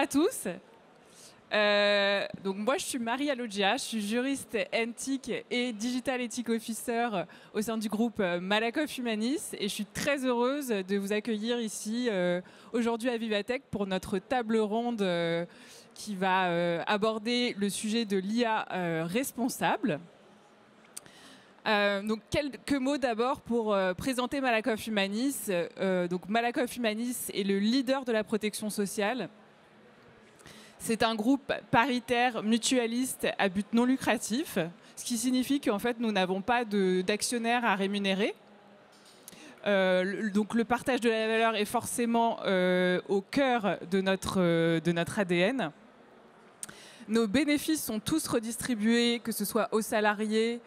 à tous. Donc moi, je suis Marie Alogia, je suis juriste NTIC et Digital Ethic Officer au sein du groupe Malakoff Humanis et je suis très heureuse de vous accueillir ici aujourd'hui à Vivatech pour notre table ronde qui va aborder le sujet de l'IA responsable. Donc quelques mots d'abord pour présenter Malakoff Humanis. Donc Malakoff Humanis est le leader de la protection sociale. C'est un groupe paritaire mutualiste à but non lucratif, ce qui signifie qu'en fait nous n'avons pas d'actionnaires à rémunérer. Donc le partage de la valeur est forcément au cœur de notre ADN. Nos bénéfices sont tous redistribués, que ce soit aux salariés,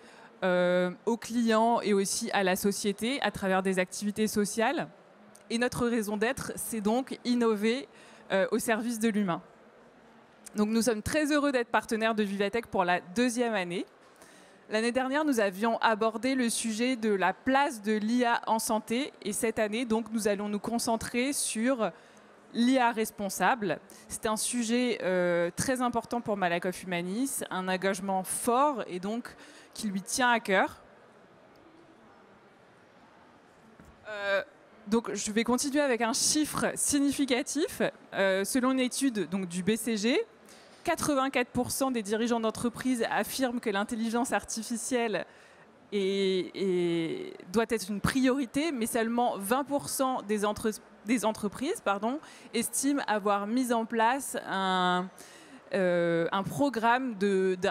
aux clients et aussi à la société à travers des activités sociales. Et notre raison d'être, c'est donc innover au service de l'humain. Donc nous sommes très heureux d'être partenaires de Vivatech pour la 2e année. L'année dernière, nous avions abordé le sujet de la place de l'IA en santé. Et cette année, donc, nous allons nous concentrer sur l'IA responsable. C'est un sujet très important pour Malakoff Humanis, un engagement fort et donc qui lui tient à cœur. Donc, je vais continuer avec un chiffre significatif. Selon une étude donc, du BCG, 84% des dirigeants d'entreprise affirment que l'intelligence artificielle doit être une priorité, mais seulement 20% des entreprises estiment avoir mis en place un programme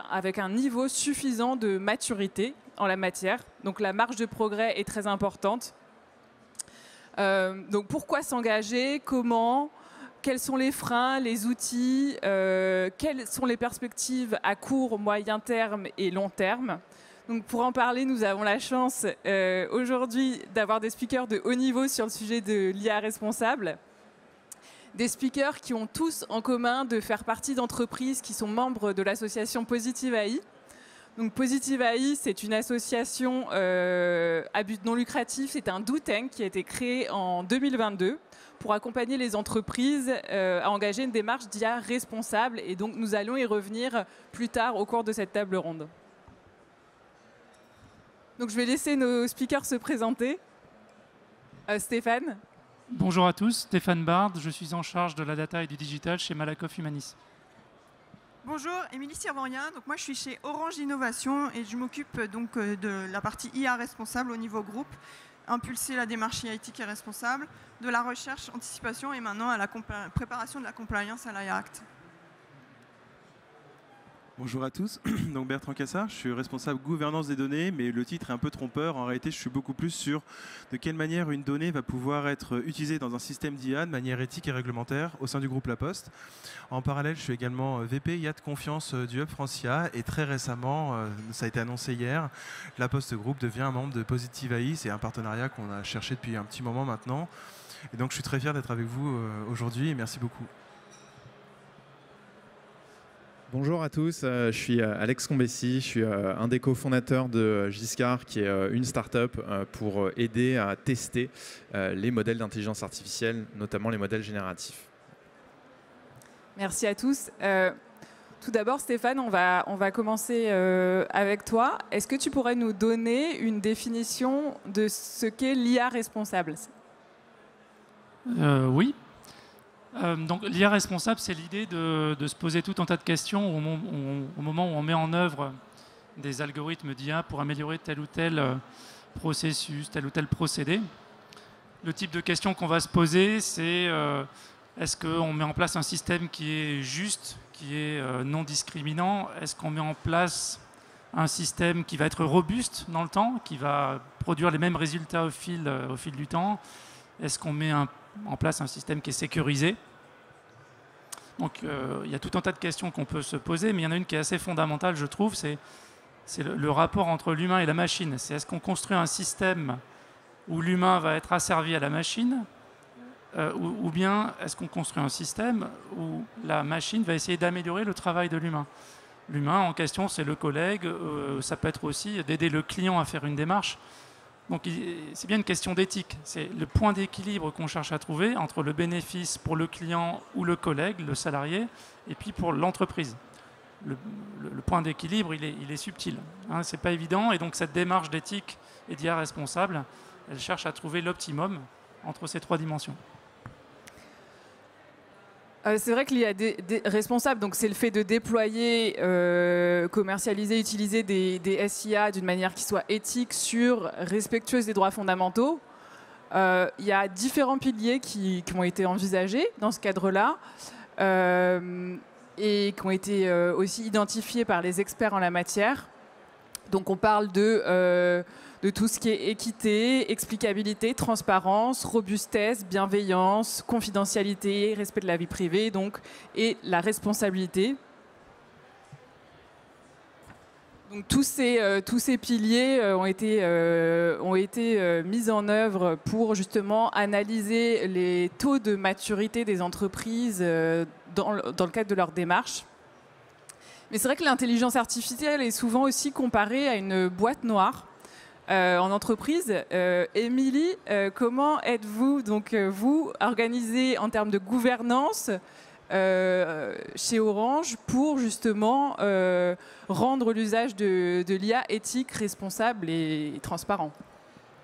avec un niveau suffisant de maturité en la matière. Donc la marge de progrès est très importante. Donc pourquoi s'engager? Comment? Quels sont les freins, les outils? Quelles sont les perspectives à court, moyen terme et long terme? Donc pour en parler, nous avons la chance aujourd'hui d'avoir des speakers de haut niveau sur le sujet de l'IA responsable. Des speakers qui ont tous en commun de faire partie d'entreprises qui sont membres de l'association Positive AI. Donc Positive AI, c'est une association à but non lucratif. C'est un do tank qui a été créé en 2022 pour accompagner les entreprises à engager une démarche d'IA responsable. Et donc nous allons y revenir plus tard au cours de cette table ronde. Donc je vais laisser nos speakers se présenter. Stéphane. Bonjour à tous, Stéphane Bard, je suis en charge de la data et du digital chez Malakoff Humanis. Bonjour, Émilie Sirvorien. Donc moi je suis chez Orange Innovation et je m'occupe donc de la partie IA responsable au niveau groupe, impulser la démarche IA éthique et responsable, de la recherche, anticipation et maintenant à la préparation de la compliance à l'IA Act. Bonjour à tous, donc Bertrand Cassard, je suis responsable gouvernance des données, mais le titre est un peu trompeur. En réalité, je suis beaucoup plus sur de quelle manière une donnée va pouvoir être utilisée dans un système d'IA de manière éthique et réglementaire au sein du groupe La Poste. En parallèle, je suis également VP IA de confiance du Hub Francia et très récemment, ça a été annoncé hier, La Poste Group devient un membre de Positive AI. C'est un partenariat qu'on a cherché depuis un petit moment maintenant. Et donc, je suis très fier d'être avec vous aujourd'hui et merci beaucoup. Bonjour à tous, je suis Alex Combessi, je suis un des cofondateurs de Giscard, qui est une start-up pour aider à tester les modèles d'intelligence artificielle, notamment les modèles génératifs. Merci à tous. Tout d'abord, Stéphane, on va commencer avec toi. Est-ce que tu pourrais nous donner une définition de ce qu'est l'IA responsable? Oui. Donc l'IA responsable, c'est l'idée de se poser tout un tas de questions au moment où on met en œuvre des algorithmes d'IA pour améliorer tel ou tel processus, tel ou tel procédé. Le type de questions qu'on va se poser, c'est est-ce qu'on met en place un système qui est juste, qui est non discriminant? Est-ce qu'on met en place un système qui va être robuste dans le temps, qui va produire les mêmes résultats au fil du temps? Est-ce qu'on met en place un système qui est sécurisé? Donc il y a tout un tas de questions qu'on peut se poser, mais il y en a une qui est assez fondamentale, je trouve, c'est le rapport entre l'humain et la machine. C'est est-ce qu'on construit un système où l'humain va être asservi à la machine, ou bien est-ce qu'on construit un système où la machine va essayer d'améliorer le travail de l'humain? L'humain en question, c'est le collègue, ça peut être aussi d'aider le client à faire une démarche. Donc c'est bien une question d'éthique. C'est le point d'équilibre qu'on cherche à trouver entre le bénéfice pour le client ou le collègue, le salarié, et puis pour l'entreprise. Le point d'équilibre, il est subtil. Hein, c'est pas évident. Et donc cette démarche d'éthique et d'IA responsable, elle cherche à trouver l'optimum entre ces trois dimensions. C'est vrai qu'il y a des responsables, donc c'est le fait de déployer, commercialiser, utiliser des SIA d'une manière qui soit éthique, sûre, respectueuse des droits fondamentaux. Il y a différents piliers qui ont été envisagés dans ce cadre-là et qui ont été aussi identifiés par les experts en la matière. Donc on parle de tout ce qui est équité, explicabilité, transparence, robustesse, bienveillance, confidentialité, respect de la vie privée, donc, et la responsabilité. Donc, tous ces piliers ont été mis en œuvre pour justement analyser les taux de maturité des entreprises dans le cadre de leur démarche. Mais c'est vrai que l'intelligence artificielle est souvent aussi comparée à une boîte noire. En entreprise. Émilie, comment êtes-vous donc vous organisé en termes de gouvernance chez Orange pour justement rendre l'usage de l'IA éthique, responsable et transparent?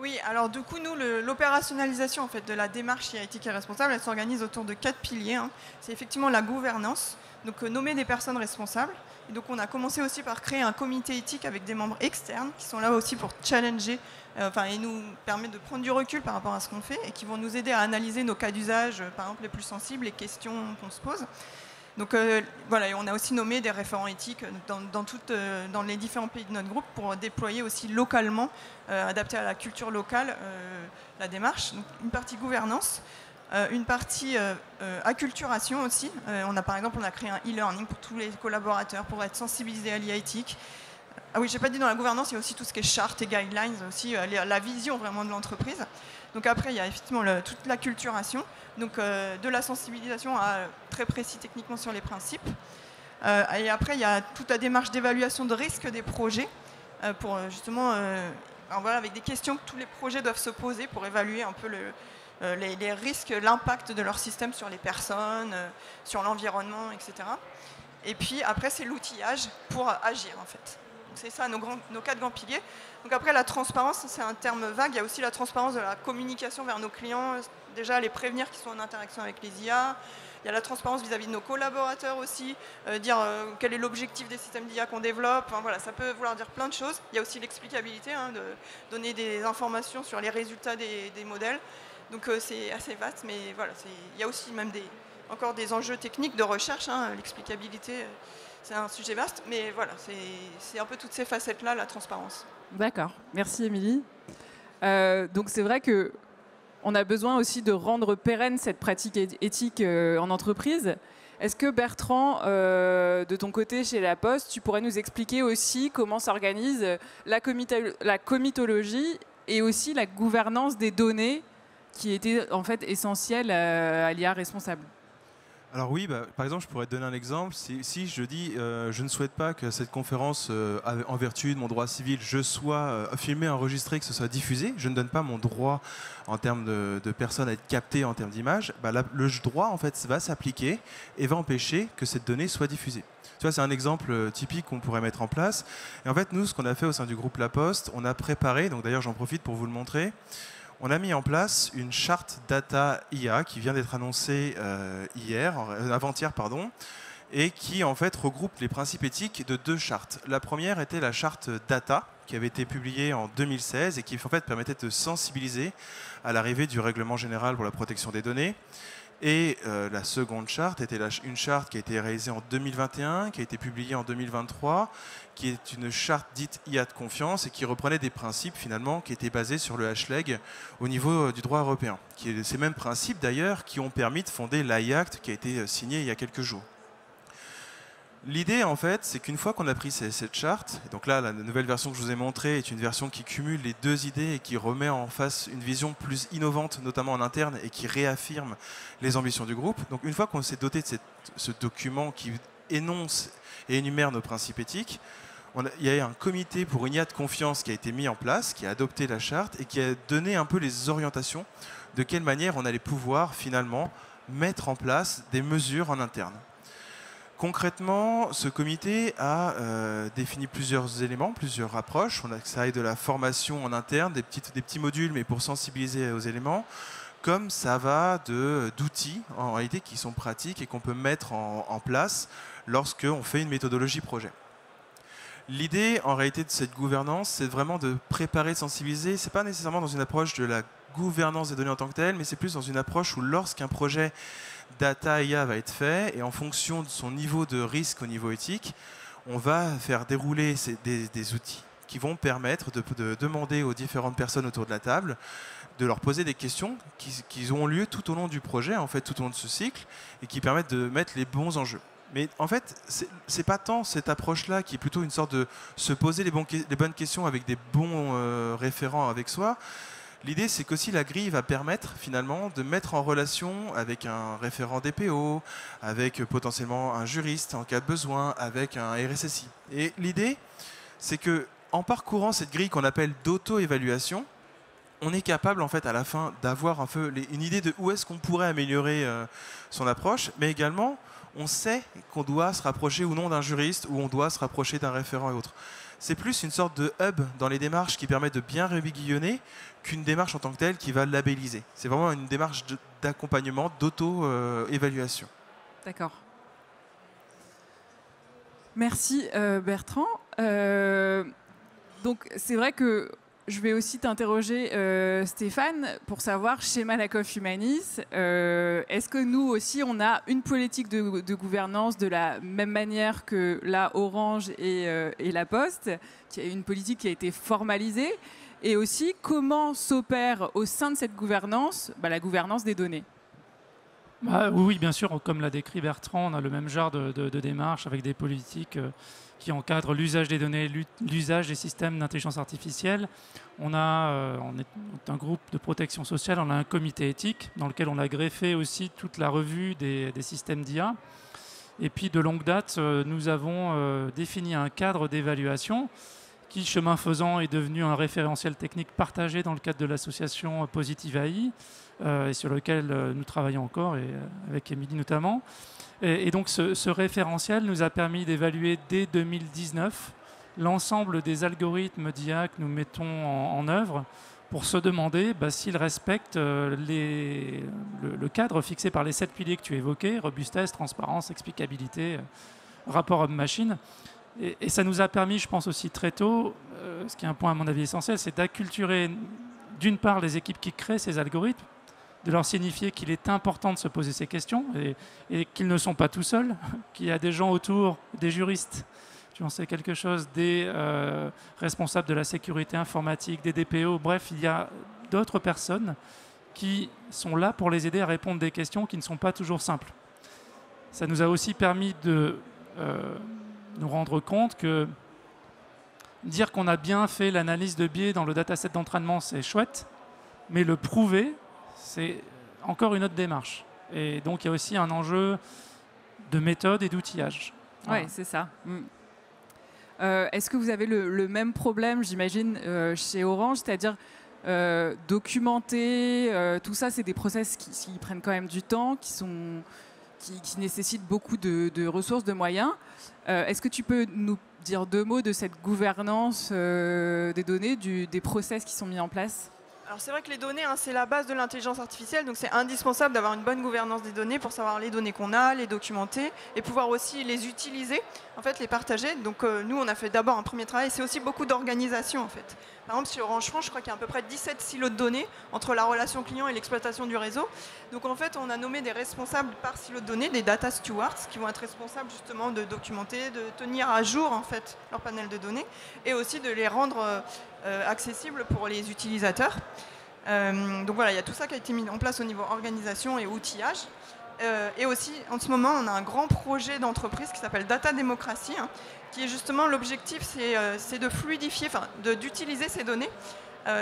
Oui, alors du coup, nous, l'opérationnalisation en fait, de la démarche IA éthique et responsable, elle s'organise autour de 4 piliers. Hein. C'est effectivement la gouvernance, donc nommer des personnes responsables. Et donc on a commencé aussi par créer un comité éthique avec des membres externes qui sont là aussi pour challenger et nous permettre de prendre du recul par rapport à ce qu'on fait et qui vont nous aider à analyser nos cas d'usage, par exemple les plus sensibles, les questions qu'on se pose. Donc voilà, et on a aussi nommé des référents éthiques dans les différents pays de notre groupe pour déployer aussi localement, adapté à la culture locale, la démarche. Donc, une partie gouvernance. Une partie acculturation aussi. Par exemple, on a créé un e-learning pour tous les collaborateurs pour être sensibilisés à l'IA éthique. Ah oui, je n'ai pas dit dans la gouvernance, il y a aussi tout ce qui est charte et guidelines, aussi la vision vraiment de l'entreprise. Donc après, il y a effectivement toute l'acculturation, donc de la sensibilisation à très précis techniquement sur les principes. Et après, il y a toute la démarche d'évaluation de risque des projets pour justement, voilà, avec des questions que tous les projets doivent se poser pour évaluer un peu les risques, l'impact de leur système sur les personnes, sur l'environnement, etc. Et puis après, c'est l'outillage pour agir, en fait. C'est ça nos 4 grands piliers. Donc après, la transparence, c'est un terme vague. Il y a aussi la transparence de la communication vers nos clients. Déjà, les prévenir qu'ils sont en interaction avec les IA. Il y a la transparence vis-à-vis de nos collaborateurs aussi, dire quel est l'objectif des systèmes d'IA qu'on développe. Enfin, voilà, ça peut vouloir dire plein de choses. Il y a aussi l'explicabilité, hein, de donner des informations sur les résultats des modèles. Donc c'est assez vaste, mais voilà, il y a aussi même encore des enjeux techniques de recherche. Hein, l'explicabilité, c'est un sujet vaste, mais voilà, c'est un peu toutes ces facettes-là, la transparence. D'accord, merci Émilie. Donc c'est vrai qu'on a besoin aussi de rendre pérenne cette pratique éthique en entreprise. Est-ce que Bertrand, de ton côté chez La Poste, tu pourrais nous expliquer aussi comment s'organise la comitologie et aussi la gouvernance des données qui était en fait essentiel à l'IA responsable? Alors oui, par exemple, je pourrais te donner un exemple. Si je dis je ne souhaite pas que cette conférence, en vertu de mon droit civil, je sois filmé, enregistré, que ce soit diffusé, je ne donne pas mon droit en termes de personnes à être captées en termes d'image, le droit en fait va s'appliquer et va empêcher que cette donnée soit diffusée. Tu vois, c'est un exemple typique qu'on pourrait mettre en place. Et en fait, nous, ce qu'on a fait au sein du groupe La Poste, on a préparé, donc d'ailleurs j'en profite pour vous le montrer, on a mis en place une charte data IA qui vient d'être annoncée avant-hier, et qui en fait regroupe les principes éthiques de 2 chartes. La première était la charte data, qui avait été publiée en 2016 et qui en fait permettait de sensibiliser à l'arrivée du règlement général pour la protection des données. Et la seconde charte était une charte qui a été réalisée en 2021, qui a été publiée en 2023, qui est une charte dite IA de confiance et qui reprenait des principes finalement qui étaient basés sur le H-Leg au niveau du droit européen. Ces mêmes principes d'ailleurs qui ont permis de fonder l'AI-Act qui a été signé il y a quelques jours. L'idée, en fait, c'est qu'une fois qu'on a pris cette charte, donc là, la nouvelle version que je vous ai montrée est une version qui cumule les 2 idées et qui remet en face une vision plus innovante, notamment en interne, et qui réaffirme les ambitions du groupe. Donc, une fois qu'on s'est doté de ce document qui énonce et énumère nos principes éthiques, il y a un comité pour une IA de confiance qui a été mis en place, qui a adopté la charte et qui a donné un peu les orientations de quelle manière on allait pouvoir finalement mettre en place des mesures en interne. Concrètement, ce comité a défini plusieurs éléments, plusieurs approches. Ça aille de la formation en interne, des petits modules, mais pour sensibiliser aux éléments, comme ça va d'outils en réalité qui sont pratiques et qu'on peut mettre en place lorsqu'on fait une méthodologie projet. L'idée, en réalité, de cette gouvernance, c'est vraiment de préparer, de sensibiliser. Ce n'est pas nécessairement dans une approche de la gouvernance des données en tant que telle, mais c'est plus dans une approche où lorsqu'un projet data IA va être fait, et en fonction de son niveau de risque au niveau éthique, on va faire dérouler des outils qui vont permettre de demander aux différentes personnes autour de la table de leur poser des questions qui ont lieu tout au long du projet, en fait, tout au long de ce cycle, et qui permettent de mettre les bons enjeux. Mais en fait, c'est pas tant cette approche-là qui est plutôt une sorte de se poser les bonnes questions avec des bons référents avec soi. L'idée, c'est qu'aussi la grille va permettre finalement de mettre en relation avec un référent DPO, avec potentiellement un juriste en cas de besoin, avec un RSSI. Et l'idée, c'est que en parcourant cette grille qu'on appelle d'auto-évaluation, on est capable en fait à la fin d'avoir un peu une idée de où est-ce qu'on pourrait améliorer son approche, mais également on sait qu'on doit se rapprocher ou non d'un juriste ou on doit se rapprocher d'un référent et autres. C'est plus une sorte de hub dans les démarches qui permet de bien réguillonner qu'une démarche en tant que telle qui va labelliser. C'est vraiment une démarche d'accompagnement, d'auto-évaluation. D'accord. Merci Bertrand. Donc c'est vrai que je vais aussi t'interroger, Stéphane, pour savoir, chez Malakoff Humanis, est-ce que nous aussi, on a une politique de gouvernance de la même manière que la Orange et la Poste, qui a une politique qui a été formalisée, et aussi comment s'opère au sein de cette gouvernance la gouvernance des données? Oui, bien sûr, comme l'a décrit Bertrand, on a le même genre de démarche avec des politiques qui encadrent l'usage des données, l'usage des systèmes d'intelligence artificielle. On est un groupe de protection sociale, on a un comité éthique dans lequel on a greffé aussi toute la revue des systèmes d'IA. Et puis de longue date, nous avons défini un cadre d'évaluation qui, chemin faisant, est devenu un référentiel technique partagé dans le cadre de l'association Positive AI, et sur lequel nous travaillons encore, et avec Émilie notamment. Et donc ce référentiel nous a permis d'évaluer dès 2019 l'ensemble des algorithmes d'IA que nous mettons en œuvre pour se demander s'ils respectent le cadre fixé par les 7 piliers que tu évoquais, robustesse, transparence, explicabilité, rapport homme-machine. Et ça nous a permis, je pense aussi très tôt, ce qui est un point à mon avis essentiel, c'est d'acculturer d'une part les équipes qui créent ces algorithmes, de leur signifier qu'il est important de se poser ces questions et qu'ils ne sont pas tout seuls, qu'il y a des gens autour, des juristes, tu en sais quelque chose, des responsables de la sécurité informatique, des DPO, bref, il y a d'autres personnes qui sont là pour les aider à répondre des questions qui ne sont pas toujours simples. Ça nous a aussi permis de nous rendre compte que dire qu'on a bien fait l'analyse de biais dans le dataset d'entraînement, c'est chouette, mais le prouver, c'est encore une autre démarche. Et donc, il y a aussi un enjeu de méthode et d'outillage. Voilà. Oui, c'est ça. Est-ce que vous avez le même problème, j'imagine, chez Orange, c'est-à-dire documenter, tout ça, c'est des process qui prennent quand même du temps, qui nécessitent beaucoup de ressources, de moyens. Est-ce que tu peux nous dire 2 mots de cette gouvernance des données, des process qui sont mis en place ? Alors c'est vrai que les données, c'est la base de l'intelligence artificielle, donc c'est indispensable d'avoir une bonne gouvernance des données pour savoir les données qu'on a, les documenter et pouvoir aussi les utiliser, en fait, les partager. Donc nous, on a fait d'abord un premier travail, c'est aussi beaucoup d'organisation en fait. Par exemple, chez Orange France, je crois qu'il y a à peu près 17 silos de données entre la relation client et l'exploitation du réseau. Donc en fait, on a nommé des responsables par silo de données, des data stewards, qui vont être responsables justement de documenter, de tenir à jour en fait leur panel de données et aussi de les rendre accessibles pour les utilisateurs. Donc voilà, il y a tout ça qui a été mis en place au niveau organisation et outillage. Et aussi, en ce moment, on a un grand projet d'entreprise qui s'appelle Data Démocratie, qui est justement l'objectif, c'est de fluidifier, d'utiliser ces données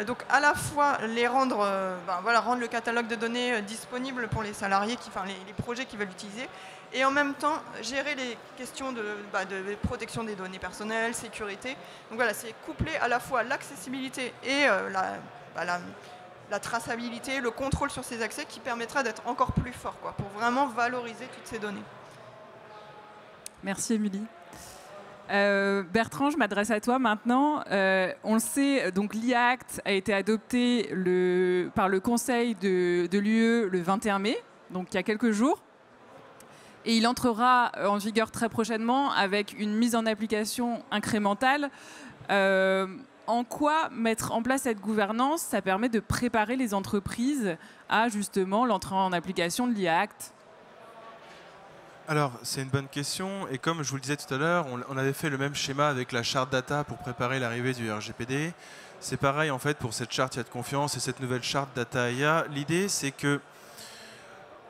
Donc à la fois rendre le catalogue de données disponible pour les salariés, les projets qui veulent l'utiliser, et en même temps gérer les questions de protection des données personnelles, sécurité. Donc voilà, c'est couplé à la fois l'accessibilité et la traçabilité, le contrôle sur ces accès qui permettra d'être encore plus fort, pour vraiment valoriser toutes ces données. Merci Émilie. Bertrand, je m'adresse à toi maintenant. On le sait, donc l'IA Act a été adopté par le Conseil de l'UE le 21 mai, donc il y a quelques jours. Et il entrera en vigueur très prochainement avec une mise en application incrémentale. En quoi mettre en place cette gouvernance, ça permet de préparer les entreprises à justement l'entrée en application de l'IA Act? Alors, c'est une bonne question. Et comme je vous le disais tout à l'heure, on avait fait le même schéma avec la charte data pour préparer l'arrivée du RGPD. C'est pareil, en fait, pour cette charte IA de confiance et cette nouvelle charte data IA. L'idée, c'est que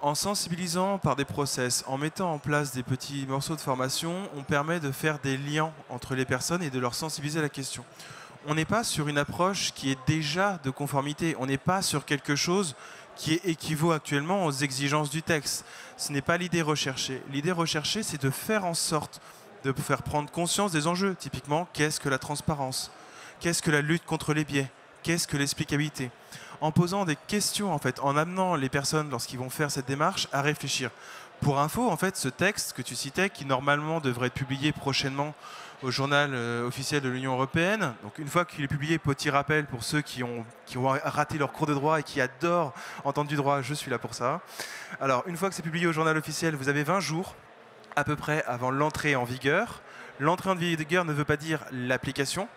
en sensibilisant par des process, en mettant en place des petits morceaux de formation, on permet de faire des liens entre les personnes et de leur sensibiliser à la question. On n'est pas sur une approche qui est déjà de conformité. On n'est pas sur quelque chose qui équivaut actuellement aux exigences du texte. Ce n'est pas l'idée recherchée. L'idée recherchée, c'est de faire en sorte de faire prendre conscience des enjeux. Typiquement, qu'est-ce que la transparence? Qu'est-ce que la lutte contre les biais? Qu'est-ce que l'explicabilité? En posant des questions, en fait, en amenant les personnes, lorsqu'ils vont faire cette démarche, à réfléchir. Pour info, en fait, ce texte que tu citais, qui normalement devrait être publié prochainement au journal officiel de l'Union européenne, donc une fois qu'il est publié, petit rappel pour ceux qui ont raté leur cours de droit et qui adorent entendre du droit, je suis là pour ça. Alors, une fois que c'est publié au journal officiel, vous avez 20 jours à peu près avant l'entrée en vigueur. L'entrée en vigueur ne veut pas dire l'application.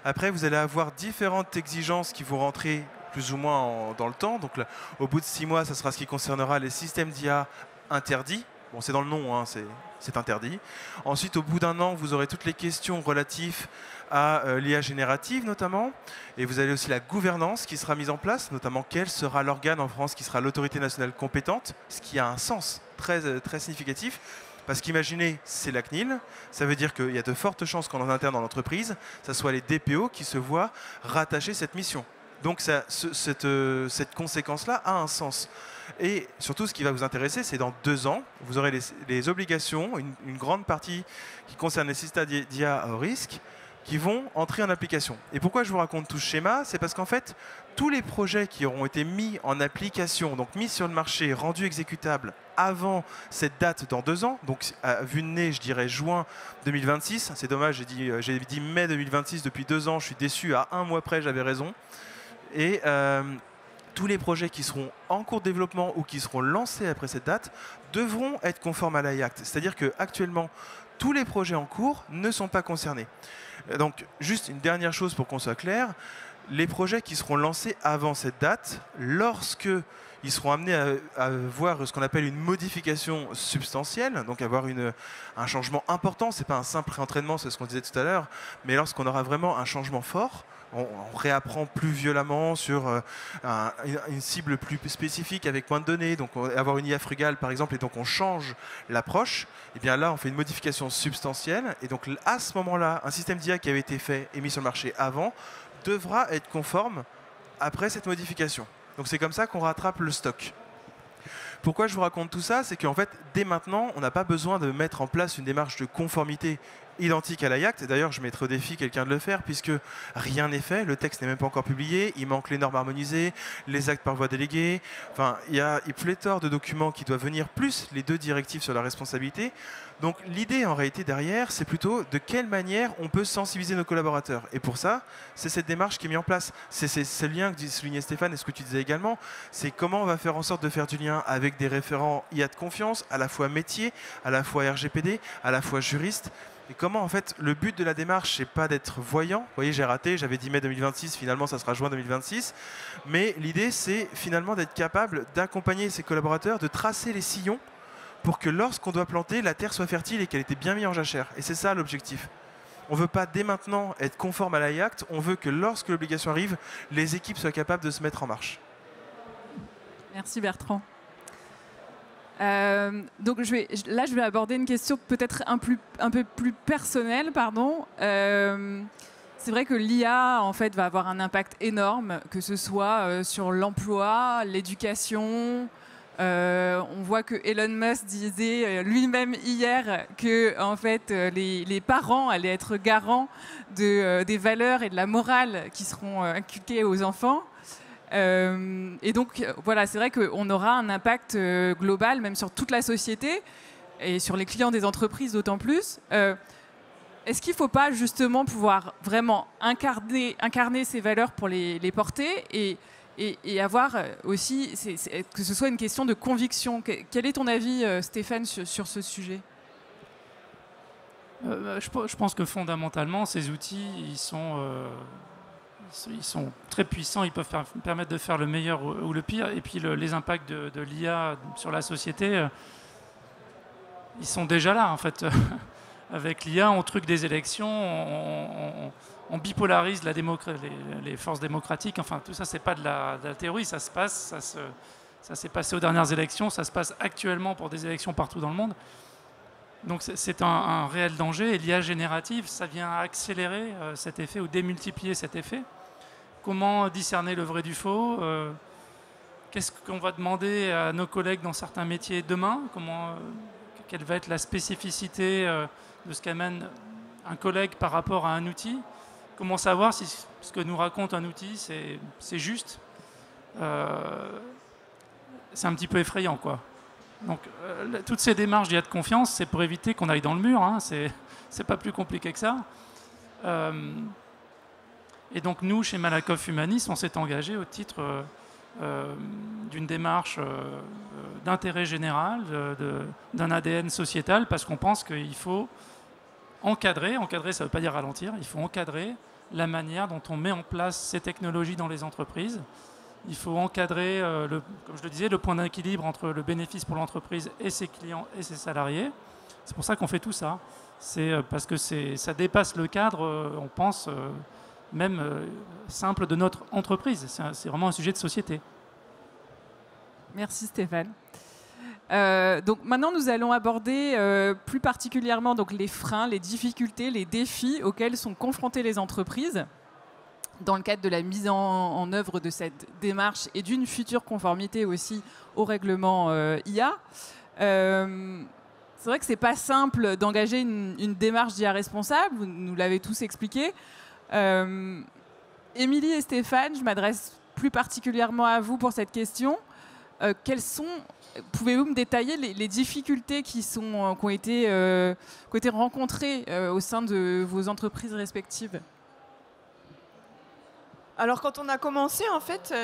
Après, vous allez avoir différentes exigences qui vont rentrer plus ou moins dans le temps. Donc, là, au bout de 6 mois, ça sera ce qui concernera les systèmes d'IA interdits. Bon, c'est dans le nom, hein, c'est interdit. Ensuite, au bout d'un an, vous aurez toutes les questions relatives à l'IA générative, notamment. Et vous avez aussi la gouvernance qui sera mise en place, notamment quel sera l'organe en France qui sera l'autorité nationale compétente, ce qui a un sens très, très significatif. Parce qu'imaginez, c'est la CNIL, ça veut dire qu'il y a de fortes chances qu'en interne dans l'entreprise, ce soit les DPO qui se voient rattacher cette mission. Donc cette conséquence-là a un sens. Et surtout, ce qui va vous intéresser, c'est dans 2 ans, vous aurez les obligations, une grande partie qui concerne les systèmes d'IA à haut risque, qui vont entrer en application. Et pourquoi je vous raconte tout ce schéma? C'est parce qu'en fait, tous les projets qui auront été mis en application, donc mis sur le marché, rendus exécutables avant cette date dans 2 ans, donc à vue de nez, je dirais juin 2026, c'est dommage, j'ai dit mai 2026 depuis 2 ans, je suis déçu, à 1 mois près, j'avais raison. Et tous les projets qui seront en cours de développement ou qui seront lancés après cette date devront être conformes à l'IA Act. C'est-à-dire qu'actuellement, tous les projets en cours ne sont pas concernés. Donc, juste une dernière chose pour qu'on soit clair, les projets qui seront lancés avant cette date, lorsque ils seront amenés à voir ce qu'on appelle une modification substantielle, donc avoir un changement important, ce n'est pas un simple réentraînement, c'est ce qu'on disait tout à l'heure, mais lorsqu'on aura vraiment un changement fort, on réapprend plus violemment sur une cible plus spécifique avec moins de données, donc avoir une IA frugale par exemple, et donc on change l'approche, et bien là on fait une modification substantielle, et donc à ce moment-là, un système d'IA qui avait été fait et mis sur le marché avant devra être conforme après cette modification. Donc c'est comme ça qu'on rattrape le stock. Pourquoi je vous raconte tout ça? C'est qu'en fait, dès maintenant, on n'a pas besoin de mettre en place une démarche de conformité identique à l'IA Act. Et d'ailleurs, je mettrai au défi quelqu'un de le faire, puisque rien n'est fait, le texte n'est même pas encore publié, il manque les normes harmonisées, les actes par voie déléguée. Enfin, il y a pléthore de documents qui doivent venir, plus les 2 directives sur la responsabilité. Donc l'idée en réalité derrière, c'est plutôt de quelle manière on peut sensibiliser nos collaborateurs. Et pour ça, c'est cette démarche qui est mise en place. C'est ce lien que soulignait Stéphane et ce que tu disais également. C'est comment on va faire en sorte de faire du lien avec des référents IA de confiance, à la fois métier, à la fois RGPD, à la fois juriste. Et comment en fait le but de la démarche, c'est pas d'être voyant. Vous voyez, j'ai raté, j'avais dit mai 2026, finalement ça sera juin 2026. Mais l'idée, c'est finalement d'être capable d'accompagner ses collaborateurs, de tracer les sillons pour que lorsqu'on doit planter, la terre soit fertile et qu'elle ait été bien mise en jachère. Et c'est ça l'objectif. On ne veut pas dès maintenant être conforme à l'IA Act, on veut que lorsque l'obligation arrive, les équipes soient capables de se mettre en marche. Merci Bertrand. Donc je vais aborder une question peut-être un peu plus personnelle. c'est vrai que l'IA, en fait, va avoir un impact énorme, que ce soit sur l'emploi, l'éducation. On voit que Elon Musk disait lui-même hier que, en fait, les parents allaient être garants des valeurs et de la morale qui seront inculquées aux enfants. Et donc, voilà, c'est vrai qu'on aura un impact global, même sur toute la société et sur les clients des entreprises d'autant plus. Est-ce qu'il ne faut pas justement pouvoir vraiment incarner ces valeurs pour les porter et avoir aussi, que ce soit une question de conviction? Quel est ton avis, Stéphane, sur ce sujet? Je pense que fondamentalement, ces outils, ils sont très puissants, ils peuvent permettre de faire le meilleur ou le pire. Et puis les impacts de l'IA sur la société, ils sont déjà là en fait. Avec l'IA, on truque des élections, on bipolarise les forces démocratiques. Enfin, tout ça, c'est pas de la théorie, ça se passe, ça s'est passé aux dernières élections, ça se passe actuellement pour des élections partout dans le monde. Donc c'est un réel danger. Et l'IA générative, ça vient accélérer cet effet ou démultiplier cet effet. Comment discerner le vrai du faux? Qu'est-ce qu'on va demander à nos collègues dans certains métiers demain? Quelle va être la spécificité de ce qu'amène un collègue par rapport à un outil? Comment savoir si ce que nous raconte un outil, c'est juste? C'est un petit peu effrayant, quoi. Donc, toutes ces démarches d'IA de confiance, c'est pour éviter qu'on aille dans le mur. Hein, c'est pas plus compliqué que ça. Et donc, nous, chez Malakoff Humanis, on s'est engagé au titre d'une démarche d'intérêt général, d'un ADN sociétal, parce qu'on pense qu'il faut encadrer, ça ne veut pas dire ralentir, il faut encadrer la manière dont on met en place ces technologies dans les entreprises. Il faut encadrer, comme je le disais, le point d'équilibre entre le bénéfice pour l'entreprise et ses clients et ses salariés. C'est pour ça qu'on fait tout ça. C'est parce que ça dépasse le cadre, on pense, même simple de notre entreprise. C'est vraiment un sujet de société. Merci Stéphane. Donc maintenant, nous allons aborder plus particulièrement donc, les freins, les difficultés, les défis auxquels sont confrontées les entreprises dans le cadre de la mise en œuvre de cette démarche et d'une future conformité aussi au règlement IA. C'est vrai que ce n'est pas simple d'engager une démarche d'IA responsable, vous nous l'avez tous expliqué. Émilie et Stéphane, je m'adresse plus particulièrement à vous pour cette question. Pouvez-vous me détailler les difficultés qui ont été rencontrées au sein de vos entreprises respectives? Alors quand on a commencé, en fait,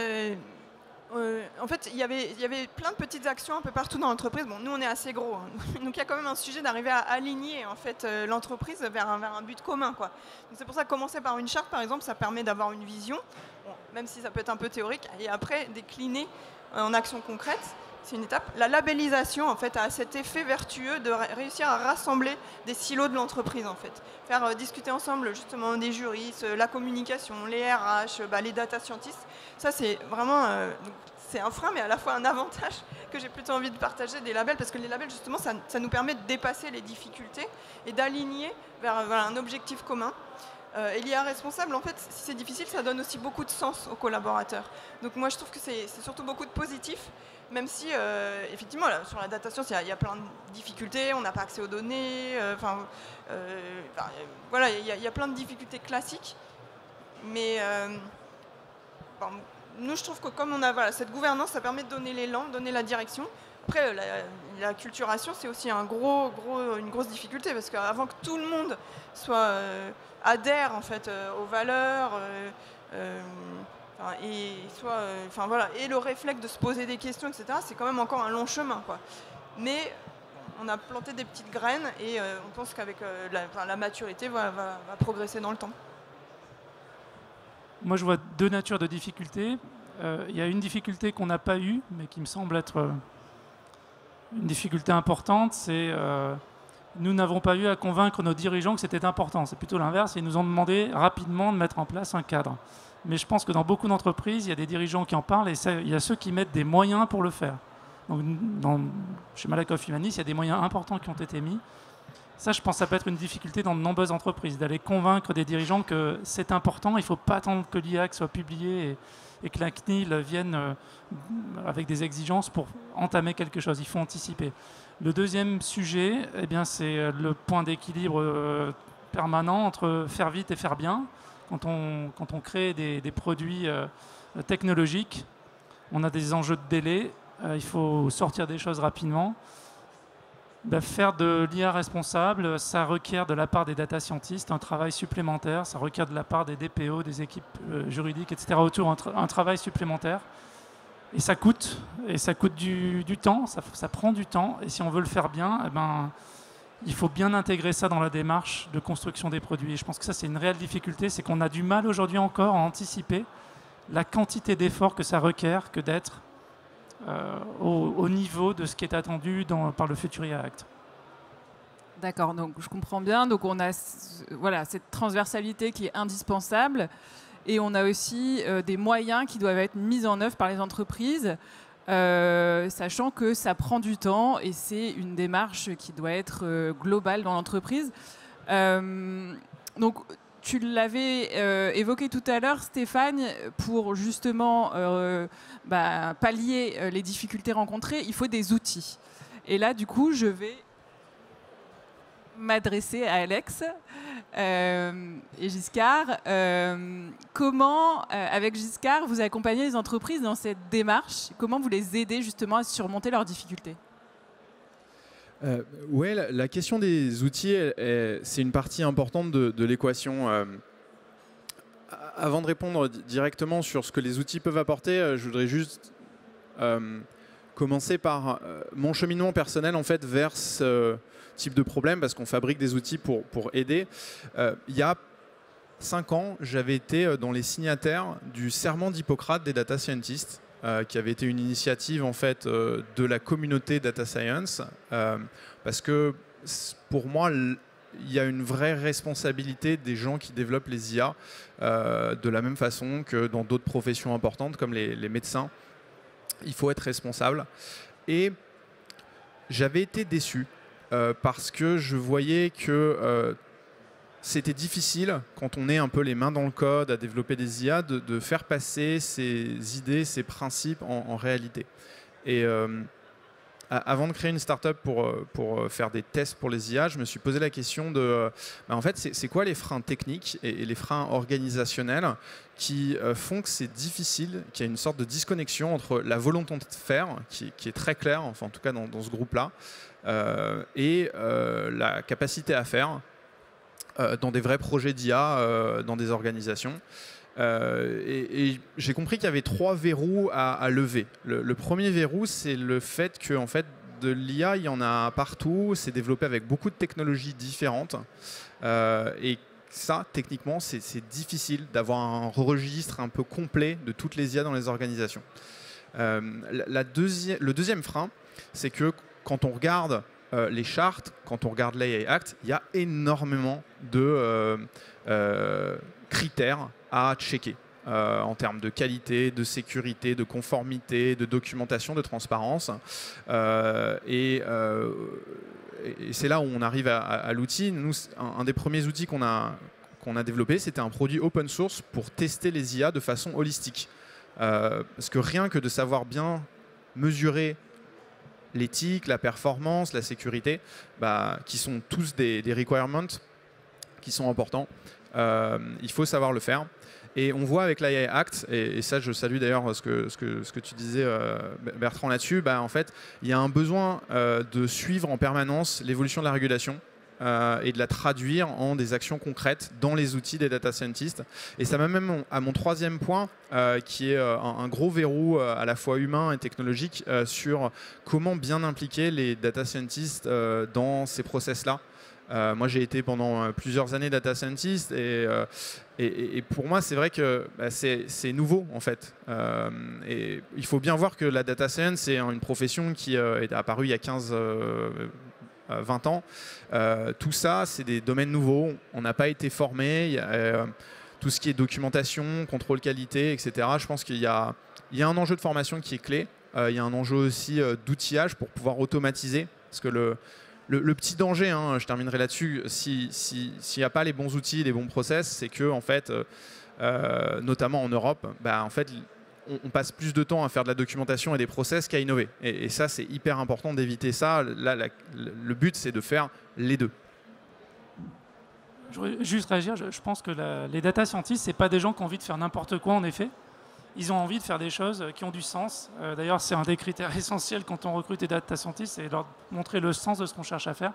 il y avait plein de petites actions un peu partout dans l'entreprise. Bon, nous, on est assez gros, hein. Donc il y a quand même un sujet d'arriver à aligner en fait, l'entreprise vers un but commun, quoi. C'est pour ça que commencer par une charte, par exemple, ça permet d'avoir une vision, bon, même si ça peut être un peu théorique, et après décliner en actions concrètes. C'est une étape. La labellisation, en fait, a cet effet vertueux de réussir à rassembler des silos de l'entreprise, en fait. Faire discuter ensemble, justement, des juristes, la communication, les RH, les data scientists. Ça, c'est vraiment... c'est un frein, mais à la fois un avantage que j'ai plutôt envie de partager des labels, parce que les labels, justement, ça nous permet de dépasser les difficultés et d'aligner vers un objectif commun. Et l'IA responsable, en fait, si c'est difficile, ça donne aussi beaucoup de sens aux collaborateurs. Donc moi, je trouve que c'est surtout beaucoup de positif, même si, effectivement, là, sur la data science, il y a plein de difficultés, on n'a pas accès aux données, voilà, il y a plein de difficultés classiques. Mais nous, je trouve que comme on a cette gouvernance, ça permet de donner l'élan, donner la direction. Après, la culturation, c'est aussi une grosse difficulté, parce qu'avant que tout le monde adhère en fait, aux valeurs, et le réflexe de se poser des questions, etc., c'est quand même encore un long chemin, quoi. Mais on a planté des petites graines et on pense qu'avec la maturité, va progresser dans le temps. Moi, je vois deux natures de difficultés. Il y a une difficulté qu'on n'a pas eue, mais qui me semble être une difficulté importante, c'est nous n'avons pas eu à convaincre nos dirigeants que c'était important. C'est plutôt l'inverse. Ils nous ont demandé rapidement de mettre en place un cadre. Mais je pense que dans beaucoup d'entreprises, il y a des dirigeants qui en parlent et il y a ceux qui mettent des moyens pour le faire. Donc, chez Malakoff Humanis, il y a des moyens importants qui ont été mis. Ça, je pense que ça peut être une difficulté dans de nombreuses entreprises, d'aller convaincre des dirigeants que c'est important, il ne faut pas attendre que l'IAC soit publié et que la CNIL vienne avec des exigences pour entamer quelque chose. Il faut anticiper. Le deuxième sujet, eh bien, c'est le point d'équilibre permanent entre faire vite et faire bien. Quand on crée des produits technologiques, on a des enjeux de délai, il faut sortir des choses rapidement. Faire de l'IA responsable, ça requiert de la part des data scientists un travail supplémentaire, ça requiert de la part des DPO, des équipes juridiques, etc. autour un travail supplémentaire. Et ça coûte du temps, ça prend du temps. Et si on veut le faire bien, eh ben, il faut bien intégrer ça dans la démarche de construction des produits. Et je pense que ça, c'est une réelle difficulté, c'est qu'on a du mal aujourd'hui encore à anticiper la quantité d'efforts que ça requiert que d'être au niveau de ce qui est attendu par le futur IA Act. D'accord, donc je comprends bien. Donc on a voilà, cette transversalité qui est indispensable et on a aussi des moyens qui doivent être mis en œuvre par les entreprises, sachant que ça prend du temps et c'est une démarche qui doit être globale dans l'entreprise. Donc tu l'avais évoqué tout à l'heure, Stéphane, pour justement pallier les difficultés rencontrées, il faut des outils. Et là, du coup, je vais m'adresser à Alex et Giscard. Comment, avec Giscard, vous accompagnez les entreprises dans cette démarche? Comment vous les aidez justement à surmonter leurs difficultés? Oui, la question des outils, c'est une partie importante de l'équation. Avant de répondre directement sur ce que les outils peuvent apporter, je voudrais juste commencer par mon cheminement personnel en fait, vers ce type de problème, parce qu'on fabrique des outils pour aider. Il y a 5 ans, j'avais été dans les signataires du serment d'Hippocrate des data scientists, qui avait été une initiative en fait, de la communauté data science, parce que pour moi, il y a une vraie responsabilité des gens qui développent les IA, de la même façon que dans d'autres professions importantes comme les médecins. Il faut être responsable. Et j'avais été déçu parce que je voyais que c'était difficile, quand on est un peu les mains dans le code, à développer des IA, de faire passer ces idées, ces principes en réalité. Et avant de créer une startup pour faire des tests pour les IA, je me suis posé la question de, en fait, c'est quoi les freins techniques et les freins organisationnels qui font que c'est difficile, qu'il y a une sorte de disconnexion entre la volonté de faire, qui est très claire, enfin en tout cas dans ce groupe-là, et la capacité à faire dans des vrais projets d'IA, dans des organisations. Et j'ai compris qu'il y avait 3 verrous à lever. Le premier verrou, c'est le fait que en fait, de l'IA, il y en a partout, c'est développé avec beaucoup de technologies différentes. Et ça, techniquement, c'est difficile d'avoir un registre un peu complet de toutes les IA dans les organisations. Le deuxième frein, c'est que quand on regarde les chartes, quand on regarde l'AI Act, il y a énormément de critères à checker en termes de qualité, de sécurité, de conformité, de documentation, de transparence. Et c'est là où on arrive à l'outil. Nous, un des premiers outils qu'on a développé, c'était un produit open source pour tester les IA de façon holistique. Parce que rien que de savoir bien mesurer l'éthique, la performance, la sécurité, qui sont tous des requirements qui sont importants. Il faut savoir le faire. Et on voit avec l'AI Act, et ça je salue d'ailleurs ce que tu disais Bertrand là-dessus, en fait il y a un besoin de suivre en permanence l'évolution de la régulation et de la traduire en des actions concrètes dans les outils des data scientists. Et ça m'amène à mon troisième point, qui est un gros verrou à la fois humain et technologique sur comment bien impliquer les data scientists dans ces process-là. Moi, j'ai été pendant plusieurs années data scientist et pour moi, c'est vrai que c'est nouveau en fait. Et il faut bien voir que la data science, c'est une profession qui est apparue il y a 15-20 ans. Tout ça, c'est des domaines nouveaux. On n'a pas été formé. Tout ce qui est documentation, contrôle qualité, etc. Je pense qu'il y a un enjeu de formation qui est clé. Il y a un enjeu aussi d'outillage pour pouvoir automatiser. Parce que Le petit danger, hein, je terminerai là-dessus, s'il n'y a pas les bons outils, les bons process, c'est que en fait, notamment en Europe, en fait, on passe plus de temps à faire de la documentation et des process qu'à innover. Et ça, c'est hyper important d'éviter ça. Là, le but, c'est de faire les deux. Je voudrais juste réagir. Je pense que les data scientists, ce n'est pas des gens qui ont envie de faire n'importe quoi, en effet. Ils ont envie de faire des choses qui ont du sens. D'ailleurs, c'est un des critères essentiels quand on recrute des data scientists, c'est leur montrer le sens de ce qu'on cherche à faire.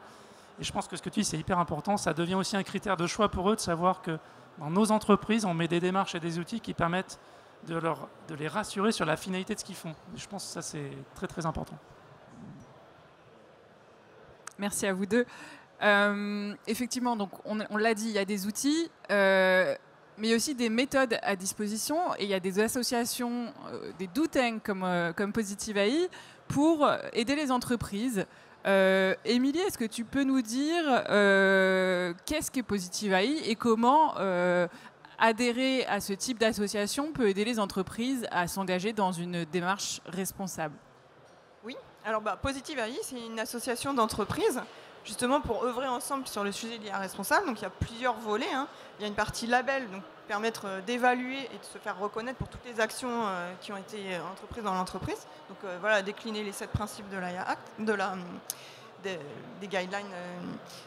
Et je pense que ce que tu dis, c'est hyper important. Ça devient aussi un critère de choix pour eux de savoir que dans nos entreprises, on met des démarches et des outils qui permettent de les rassurer sur la finalité de ce qu'ils font. Et je pense que ça, c'est très, très important. Merci à vous deux. Effectivement, donc on l'a dit, il y a des outils, mais il y a aussi des méthodes à disposition. Et il y a des associations, des do tanks comme Positive AI pour aider les entreprises. Émilie, est-ce que tu peux nous dire qu'est-ce qu'est Positive AI et comment adhérer à ce type d'association peut aider les entreprises à s'engager dans une démarche responsable? Oui, alors Positive AI, c'est une association d'entreprises justement pour œuvrer ensemble sur le sujet de l'IA responsable. Donc il y a plusieurs volets, hein. Il y a une partie label, donc permettre d'évaluer et de se faire reconnaître pour toutes les actions qui ont été entreprises dans l'entreprise. Donc voilà, décliner les 7 principes de l'IA Act, des guidelines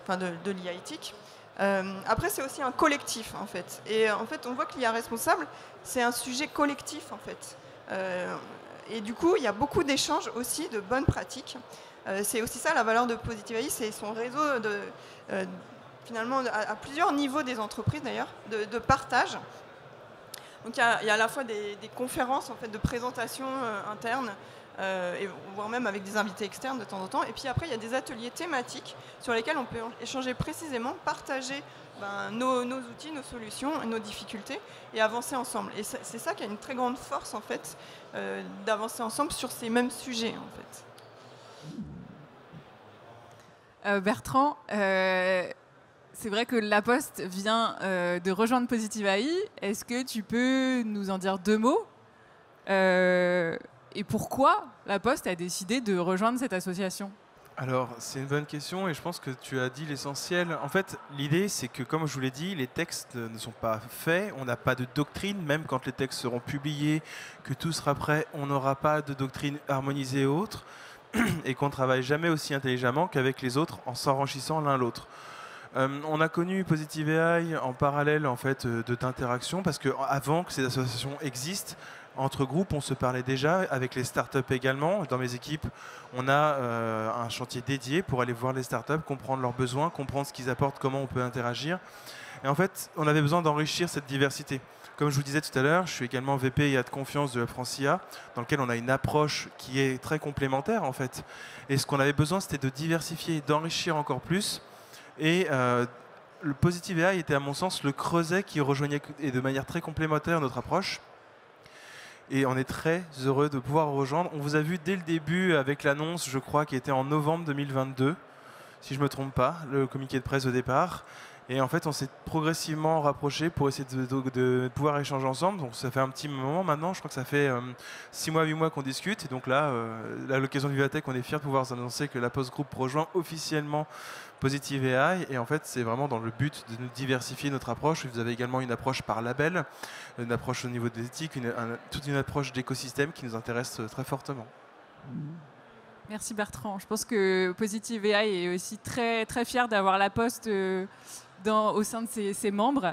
de l'IA éthique. Après, c'est aussi un collectif, en fait. Et en fait, on voit que l'IA responsable, c'est un sujet collectif, en fait. Et du coup, il y a beaucoup d'échanges aussi de bonnes pratiques. C'est aussi ça la valeur de Positive AI, c'est son réseau finalement à plusieurs niveaux des entreprises d'ailleurs, de partage. Donc il y a à la fois des conférences en fait, de présentation interne, et voire même avec des invités externes de temps en temps. Et puis après, il y a des ateliers thématiques sur lesquels on peut échanger précisément, partager nos outils, nos solutions, nos difficultés et avancer ensemble. Et c'est ça qui a une très grande force en fait, d'avancer ensemble sur ces mêmes sujets en fait. Bertrand, c'est vrai que La Poste vient de rejoindre Positive AI. Est-ce que tu peux nous en dire 2 mots et pourquoi La Poste a décidé de rejoindre cette association? Alors, c'est une bonne question et je pense que tu as dit l'essentiel. En fait, l'idée, c'est que, comme je vous l'ai dit, les textes ne sont pas faits. On n'a pas de doctrine, même quand les textes seront publiés, que tout sera prêt, on n'aura pas de doctrine harmonisée et autres. Et qu'on ne travaille jamais aussi intelligemment qu'avec les autres en s'enrichissant l'un l'autre. On a connu Positive AI en parallèle en fait, d'interaction parce qu'avant que ces associations existent, entre groupes, on se parlait déjà, avec les startups également. Dans mes équipes, on a un chantier dédié pour aller voir les startups, comprendre leurs besoins, comprendre ce qu'ils apportent, comment on peut interagir. Et en fait, on avait besoin d'enrichir cette diversité. Comme je vous disais tout à l'heure, je suis également VP IA de confiance de la France IA, dans lequel on a une approche qui est très complémentaire en fait. Et ce qu'on avait besoin, c'était de diversifier, d'enrichir encore plus. Et le Positive AI était à mon sens le creuset qui rejoignait et de manière très complémentaire notre approche. Et on est très heureux de pouvoir rejoindre. On vous a vu dès le début avec l'annonce, je crois, qui était en novembre 2022, si je ne me trompe pas, le communiqué de presse au départ. Et en fait, on s'est progressivement rapprochés pour essayer de pouvoir échanger ensemble. Donc ça fait un petit moment maintenant, je crois que ça fait 6 mois, 8 mois qu'on discute. Et donc là, à l'occasion de Vivatech, on est fiers de pouvoir vous annoncer que la Post Group rejoint officiellement Positive AI. Et en fait, c'est vraiment dans le but de nous diversifier notre approche. Vous avez également une approche par label, une approche au niveau des éthiques, toute une approche d'écosystème qui nous intéresse très fortement. Merci Bertrand. Je pense que Positive AI est aussi très, très fier d'avoir La Poste au sein de ses membres.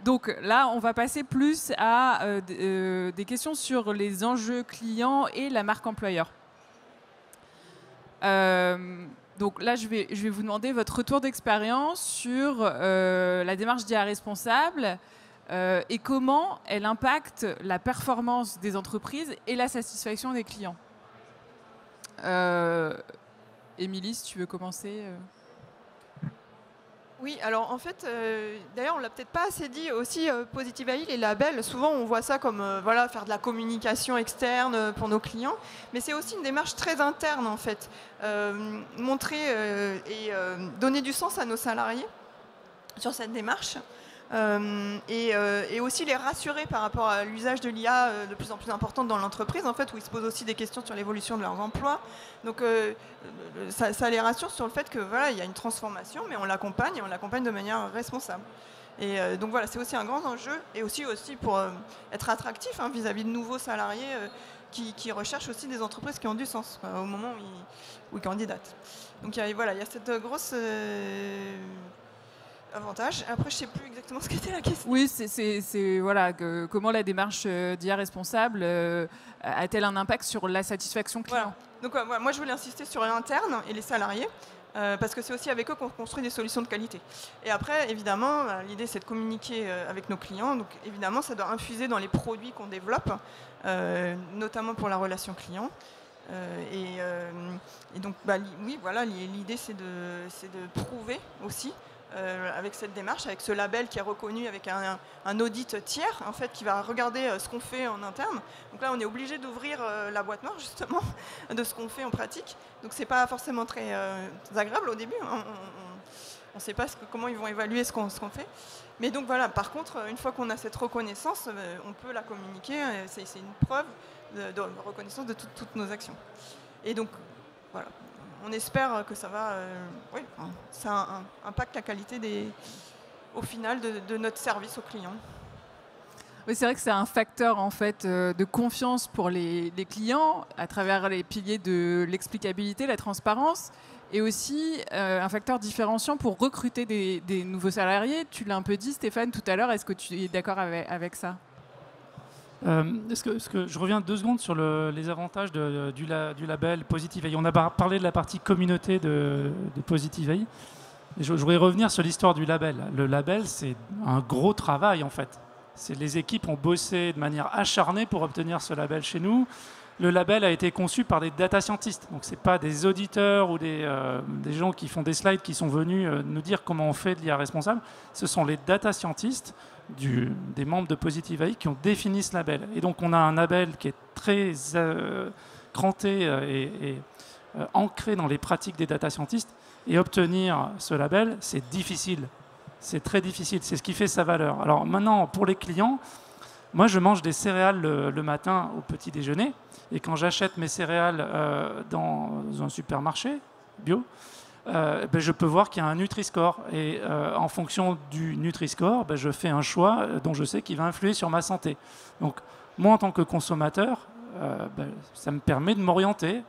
Donc là, on va passer plus à des questions sur les enjeux clients et la marque employeur. Donc là, je vais vous demander votre retour d'expérience sur la démarche d'IA responsable et comment elle impacte la performance des entreprises et la satisfaction des clients. Émilie, si tu veux commencer. Oui, alors en fait, d'ailleurs on l'a peut-être pas assez dit aussi, Positive AI, les labels, souvent on voit ça comme voilà, faire de la communication externe pour nos clients, mais c'est aussi une démarche très interne en fait, montrer et donner du sens à nos salariés sur cette démarche. et aussi les rassurer par rapport à l'usage de l'IA de plus en plus importante dans l'entreprise, en fait, où ils se posent aussi des questions sur l'évolution de leurs emplois. Donc ça les rassure sur le fait que voilà, il y a une transformation, mais on l'accompagne et on l'accompagne de manière responsable. Et donc voilà, c'est aussi un grand enjeu, et aussi pour être attractif vis-à-vis de nouveaux salariés qui recherchent aussi des entreprises qui ont du sens au moment où ils candidatent. Donc il y a cette grosse avantage. Après, je ne sais plus exactement ce qu'était la question. Oui, c'est voilà, comment la démarche d'IA responsable a-t-elle un impact sur la satisfaction client? Voilà. Donc moi, je voulais insister sur l'interne et les salariés, parce que c'est aussi avec eux qu'on construit des solutions de qualité. Et après, évidemment, l'idée, c'est de communiquer avec nos clients. Donc évidemment, ça doit infuser dans les produits qu'on développe, notamment pour la relation client. Et donc, oui, voilà, l'idée, c'est de prouver aussi, avec cette démarche, avec ce label qui est reconnu avec un audit tiers, en fait, qui va regarder ce qu'on fait en interne. Donc là, on est obligé d'ouvrir la boîte noire, justement, de ce qu'on fait en pratique. Donc c'est pas forcément très agréable au début. On ne sait pas comment ils vont évaluer ce qu'on fait. Mais donc voilà, par contre, une fois qu'on a cette reconnaissance, on peut la communiquer. C'est une preuve de reconnaissance de toutes nos actions. Et donc, voilà. On espère que ça va, ça impacte la qualité au final de notre service aux clients. Oui, c'est vrai que c'est un facteur en fait de confiance pour les clients à travers les piliers de l'explicabilité, la transparence, et aussi un facteur différenciant pour recruter des nouveaux salariés. Tu l'as un peu dit, Stéphane, tout à l'heure. Est-ce que tu es d'accord avec ça? Est-ce que je reviens 2 secondes sur les avantages du label Positive AI. On a parlé de la partie communauté de Positive AI. Je voudrais revenir sur l'histoire du label. Le label, c'est un gros travail en fait. Les équipes ont bossé de manière acharnée pour obtenir ce label chez nous. Le label a été conçu par des data scientists. Donc ce n'est pas des auditeurs ou des gens qui font des slides qui sont venus nous dire comment on fait de l'IA responsable. Ce sont les data scientists des membres de Positive AI qui ont défini ce label. Et donc on a un label qui est très cranté et ancré dans les pratiques des data scientists. Et obtenir ce label, c'est difficile. C'est très difficile. C'est ce qui fait sa valeur. Alors maintenant, pour les clients, moi je mange des céréales le matin au petit déjeuner. Et quand j'achète mes céréales dans un supermarché bio, je peux voir qu'il y a un Nutri-Score. Et en fonction du Nutri-Score, je fais un choix dont je sais qu'il va influer sur ma santé. Donc moi, en tant que consommateur, ça me permet de m'orienter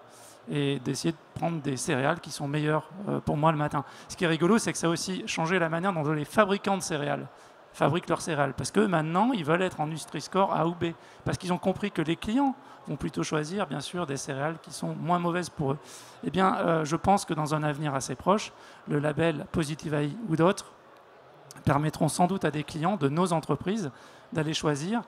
et d'essayer de prendre des céréales qui sont meilleures pour moi le matin. Ce qui est rigolo, c'est que ça a aussi changé la manière dont les fabricants de céréales fabriquent leurs céréales. Parce que maintenant, ils veulent être en Nutri-Score A ou B. Parce qu'ils ont compris que les clients vont plutôt choisir, bien sûr, des céréales qui sont moins mauvaises pour eux. Eh bien, je pense que dans un avenir assez proche, le label Positive AI ou d'autres permettront sans doute à des clients de nos entreprises d'aller choisir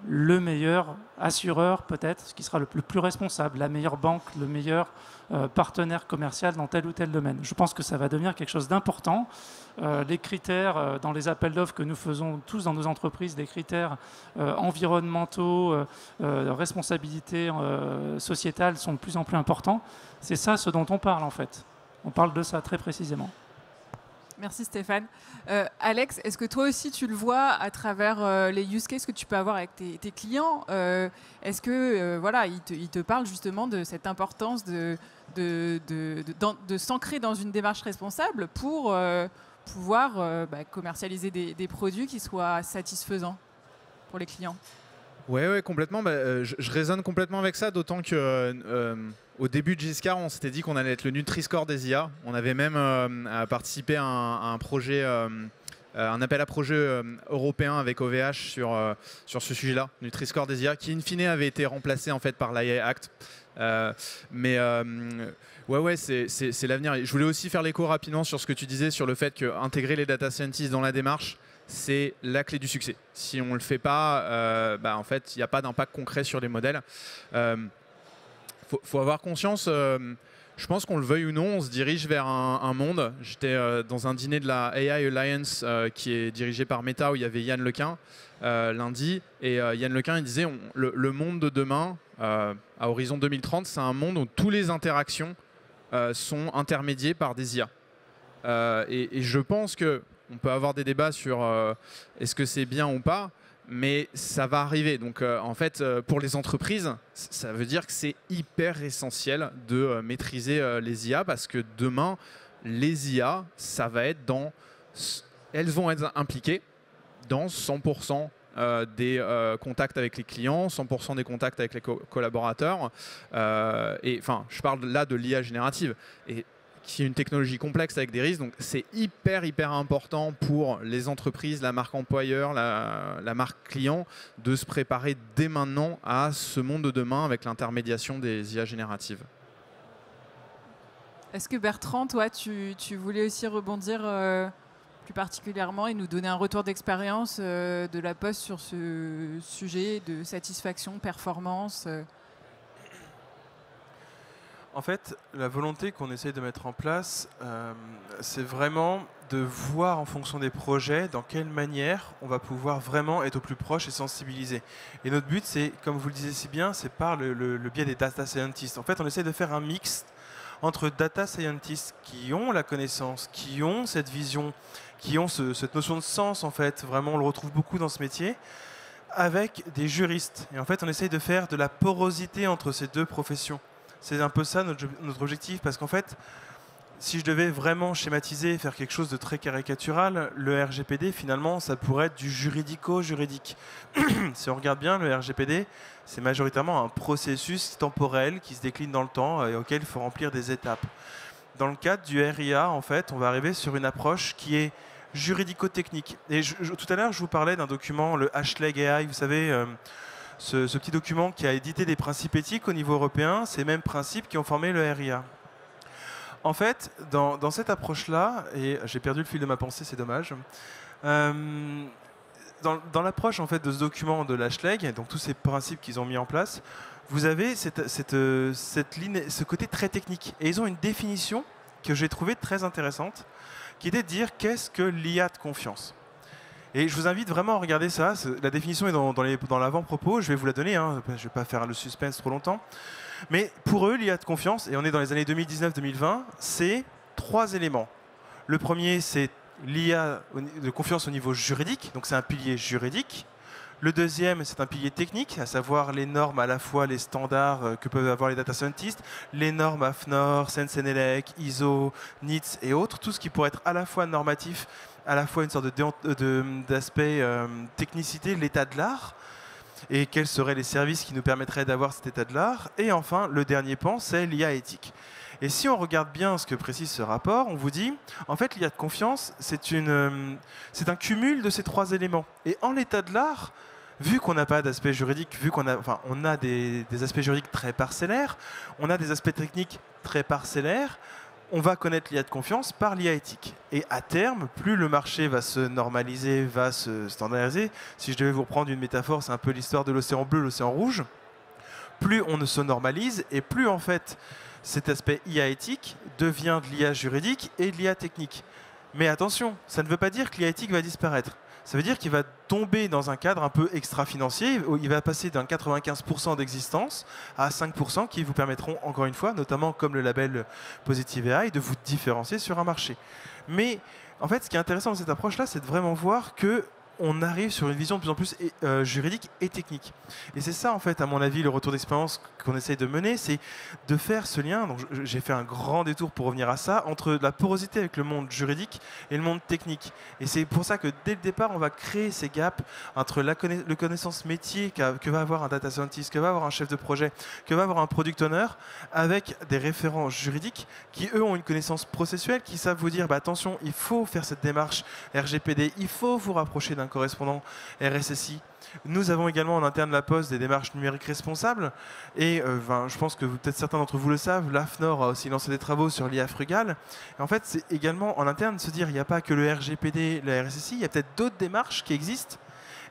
le meilleur assureur, peut-être, ce qui sera le plus responsable, la meilleure banque, le meilleur partenaire commercial dans tel ou tel domaine. Je pense que ça va devenir quelque chose d'important. Les critères dans les appels d'offres que nous faisons tous dans nos entreprises, des critères environnementaux, responsabilité sociétale sont de plus en plus importants. C'est ça ce dont on parle en fait. On parle de ça très précisément. Merci Stéphane. Alex, est-ce que toi aussi tu le vois à travers les use cases que tu peux avoir avec tes clients? Est-ce que voilà, ils te parlent justement de cette importance de s'ancrer dans une démarche responsable pour pouvoir commercialiser des produits qui soient satisfaisants pour les clients? Ouais, complètement. Je résonne complètement avec ça, d'autant que au début de Giscard, on s'était dit qu'on allait être le Nutri-Score des IA. On avait même participé à un projet, un appel à projet européen avec OVH sur ce sujet-là, Nutri-Score des IA, qui in fine avait été remplacé en fait par l'AI Act. Ouais, c'est l'avenir. Je voulais aussi faire l'écho rapidement sur ce que tu disais sur le fait qu'intégrer les data scientists dans la démarche, c'est la clé du succès. Si on ne le fait pas, en fait, il n'y a pas d'impact concret sur les modèles. Faut avoir conscience, je pense qu'on le veuille ou non, on se dirige vers un monde. J'étais dans un dîner de la AI Alliance qui est dirigé par Meta, où il y avait Yann Lequin lundi. Et Yann Lequin, il disait le monde de demain, à horizon 2030, c'est un monde où toutes les interactions sont intermédiées par des IA. Et je pense que on peut avoir des débats sur est-ce que c'est bien ou pas, mais ça va arriver. Donc en fait, pour les entreprises, ça veut dire que c'est hyper essentiel de maîtriser les IA, parce que demain, les IA, ça va être elles vont être impliquées dans 100% des contacts avec les clients, 100% des contacts avec les collaborateurs. Et enfin, je parle là de l'IA générative, et qui est une technologie complexe avec des risques. Donc c'est hyper important pour les entreprises, la marque employeur, la marque client, de se préparer dès maintenant à ce monde de demain avec l'intermédiation des IA génératives. Est-ce que Bertrand, toi, tu voulais aussi rebondir plus particulièrement et nous donner un retour d'expérience de la Poste sur ce sujet de satisfaction, performance En fait, la volonté qu'on essaye de mettre en place, c'est vraiment de voir en fonction des projets dans quelle manière on va pouvoir vraiment être au plus proche et sensibiliser. Et notre but, c'est, comme vous le disiez si bien, c'est par le biais des data scientists. En fait, on essaie de faire un mix entre data scientists qui ont la connaissance, qui ont cette vision, qui ont cette notion de sens, en fait, vraiment on le retrouve beaucoup dans ce métier, avec des juristes. Et en fait, on essaye de faire de la porosité entre ces deux professions. C'est un peu ça notre objectif, parce qu'en fait, si je devais vraiment schématiser, faire quelque chose de très caricatural, le RGPD, finalement, ça pourrait être du juridico-juridique. Si on regarde bien, le RGPD, c'est majoritairement un processus temporel qui se décline dans le temps et auquel il faut remplir des étapes. Dans le cadre du RIA, en fait, on va arriver sur une approche qui est juridico-technique. Et tout à l'heure, je vous parlais d'un document, le Ashleg AI, vous savez, ce petit document qui a édité des principes éthiques au niveau européen, ces mêmes principes qui ont formé le RIA. En fait, dans cette approche-là, et j'ai perdu le fil de ma pensée, c'est dommage, dans l'approche en fait, de ce document de l'Ashleg, donc tous ces principes qu'ils ont mis en place, vous avez cette ligne, ce côté très technique. Et ils ont une définition que j'ai trouvée très intéressante, qui était de dire qu'est-ce que l'IA de confiance. Et je vous invite vraiment à regarder ça. La définition est dans l'avant-propos. Je vais vous la donner. Hein. Je ne vais pas faire le suspense trop longtemps. Mais pour eux, l'IA de confiance, et on est dans les années 2019-2020, c'est 3 éléments. Le premier, c'est l'IA de confiance au niveau juridique. Donc c'est un pilier juridique. Le deuxième, c'est un pilier technique, à savoir les normes, à la fois les standards que peuvent avoir les data scientists, les normes AFNOR, Sensenelec, ISO, NITS et autres, tout ce qui pourrait être à la fois normatif, à la fois une sorte d'aspect technicité, l'état de l'art, et quels seraient les services qui nous permettraient d'avoir cet état de l'art. Et enfin, le dernier pan, c'est l'IA éthique. Et si on regarde bien ce que précise ce rapport, on vous dit, en fait, l'IA de confiance, c'est un cumul de ces 3 éléments. Et en l'état de l'art, vu qu'on n'a pas d'aspect juridique, vu qu'on a, on a des aspects juridiques très parcellaires, on a des aspects techniques très parcellaires, on va connaître l'IA de confiance par l'IA éthique. Et à terme, plus le marché va se normaliser, va se standardiser, si je devais vous reprendre une métaphore, c'est un peu l'histoire de l'océan bleu, l'océan rouge, plus on se normalise et plus en fait cet aspect IA éthique devient de l'IA juridique et de l'IA technique. Mais attention, ça ne veut pas dire que l'IA éthique va disparaître. Ça veut dire qu'il va tomber dans un cadre un peu extra-financier, où il va passer d'un 95% d'existence à 5% qui vous permettront, encore une fois, notamment comme le label Positive AI, de vous différencier sur un marché. Mais en fait, ce qui est intéressant dans cette approche-là, c'est de vraiment voir que on arrive sur une vision de plus en plus juridique et technique. Et c'est ça, en fait, à mon avis, le retour d'expérience qu'on essaye de mener, c'est de faire ce lien, donc j'ai fait un grand détour pour revenir à ça, entre la porosité avec le monde juridique et le monde technique. Et c'est pour ça que dès le départ, on va créer ces gaps entre le connaissance métier que va avoir un data scientist, que va avoir un chef de projet, que va avoir un product owner, avec des référents juridiques qui, eux, ont une connaissance processuelle, qui savent vous dire, bah, attention, il faut faire cette démarche RGPD, il faut vous rapprocher d'un correspondant RSSI. Nous avons également en interne La Poste des démarches numériques responsables et je pense que peut-être certains d'entre vous le savent, l'AFNOR a aussi lancé des travaux sur l'IA frugale. Et en fait, c'est également en interne de se dire il n'y a pas que le RGPD, la RSSI, il y a peut-être d'autres démarches qui existent.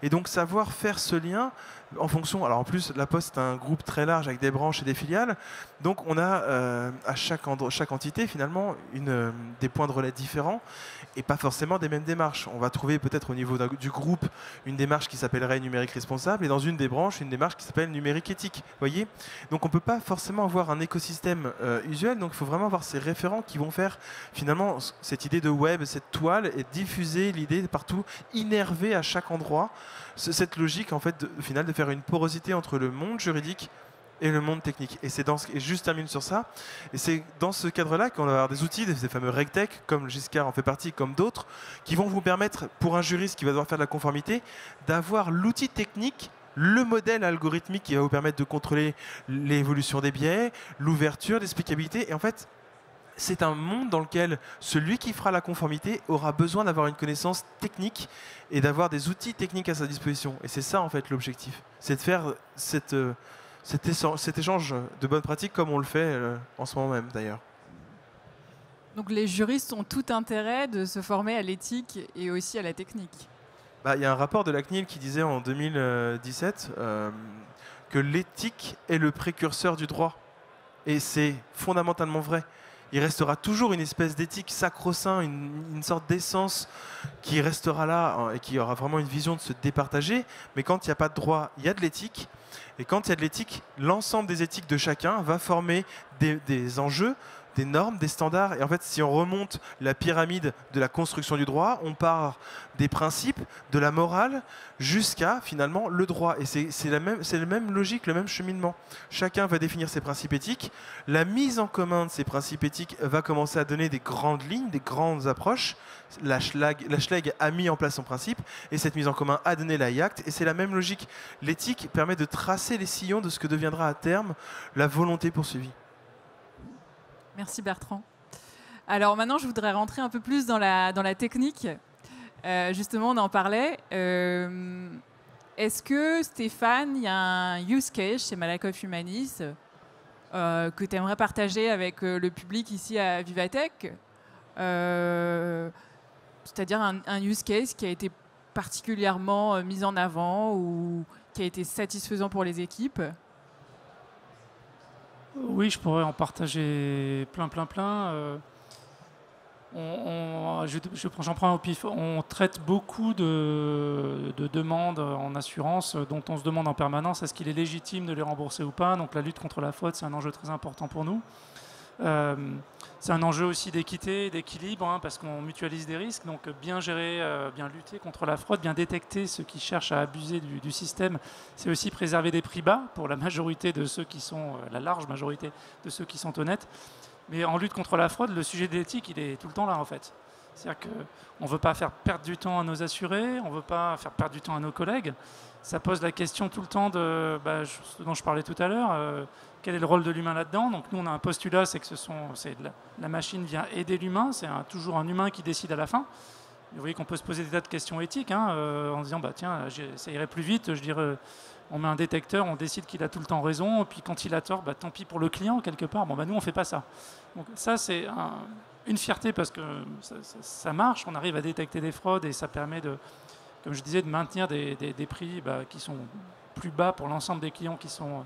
Et donc savoir faire ce lien en fonction. Alors en plus, La Poste est un groupe très large avec des branches et des filiales. Donc on a à chaque entité finalement des points de relais différents et pas forcément des mêmes démarches. On va trouver peut-être au niveau du groupe une démarche qui s'appellerait numérique responsable et dans une des branches une démarche qui s'appelle numérique éthique. Voyez, donc on ne peut pas forcément avoir un écosystème usuel. Donc il faut vraiment avoir ces référents qui vont faire finalement cette idée de web, cette toile et diffuser l'idée partout, innerver à chaque endroit cette logique en fait au final de faire une porosité entre le monde juridique et le monde technique. Et c'est et juste termine sur ça. Et c'est dans ce cadre-là qu'on va avoir des outils, des fameux RegTech, comme Giscard en fait partie, comme d'autres, qui vont vous permettre, pour un juriste qui va devoir faire de la conformité, d'avoir l'outil technique, le modèle algorithmique qui va vous permettre de contrôler l'évolution des biais, l'ouverture, l'explicabilité. Et en fait, c'est un monde dans lequel celui qui fera la conformité aura besoin d'avoir une connaissance technique et d'avoir des outils techniques à sa disposition. Et c'est ça en fait l'objectif. C'est de faire cet échange de bonnes pratiques comme on le fait en ce moment même d'ailleurs. Donc les juristes ont tout intérêt de se former à l'éthique et aussi à la technique. Il y a un rapport de la CNIL qui disait en 2017 que l'éthique est le précurseur du droit. Et c'est fondamentalement vrai. Il restera toujours une espèce d'éthique sacro-saint, une sorte d'essence qui restera là et qui aura vraiment une vision de se départager. Mais quand il n'y a pas de droit, il y a de l'éthique. Et quand il y a de l'éthique, l'ensemble des éthiques de chacun va former des enjeux, des normes, des standards. Et en fait, si on remonte la pyramide de la construction du droit, on part des principes, de la morale, jusqu'à finalement le droit. Et c'est la même logique, le même cheminement. Chacun va définir ses principes éthiques. La mise en commun de ces principes éthiques va commencer à donner des grandes lignes, des grandes approches. La Schlege a mis en place son principe et cette mise en commun a donné la IACT. Et c'est la même logique. L'éthique permet de tracer les sillons de ce que deviendra à terme la volonté poursuivie. Merci Bertrand. Alors maintenant, je voudrais rentrer un peu plus dans la technique. Justement, on en parlait. Est-ce que, Stéphane, il y a un use case chez Malakoff Humanis que tu aimerais partager avec le public ici à Vivatech, c'est-à-dire un use case qui a été particulièrement mis en avant ou qui a été satisfaisant pour les équipes? Oui, je pourrais en partager plein. J'en prends au pif. On traite beaucoup de demandes en assurance dont on se demande en permanence est-ce qu'il est légitime de les rembourser ou pas. Donc la lutte contre la fraude, c'est un enjeu très important pour nous. C'est un enjeu aussi d'équité, d'équilibre, parce qu'on mutualise des risques. Donc bien gérer, bien lutter contre la fraude, bien détecter ceux qui cherchent à abuser du système, c'est aussi préserver des prix bas pour la majorité de ceux qui sont, la large majorité de ceux qui sont honnêtes. Mais en lutte contre la fraude, le sujet de l'éthique, il est tout le temps là en fait. C'est-à-dire qu'on ne veut pas faire perdre du temps à nos assurés, on ne veut pas faire perdre du temps à nos collègues. Ça pose la question tout le temps de ce dont je parlais tout à l'heure. Quel est le rôle de l'humain là-dedans? Donc nous, on a un postulat, c'est que la machine vient aider l'humain, c'est toujours un humain qui décide à la fin. Vous voyez qu'on peut se poser des tas de questions éthiques en disant, tiens, ça irait plus vite, je dirais, on met un détecteur, on décide qu'il a tout le temps raison, et puis quand il a tort, tant pis pour le client, quelque part. Nous, on ne fait pas ça. Donc ça, c'est une fierté parce que ça marche, on arrive à détecter des fraudes et ça permet de, comme je disais, de maintenir des prix qui sont plus bas pour l'ensemble des clients qui sont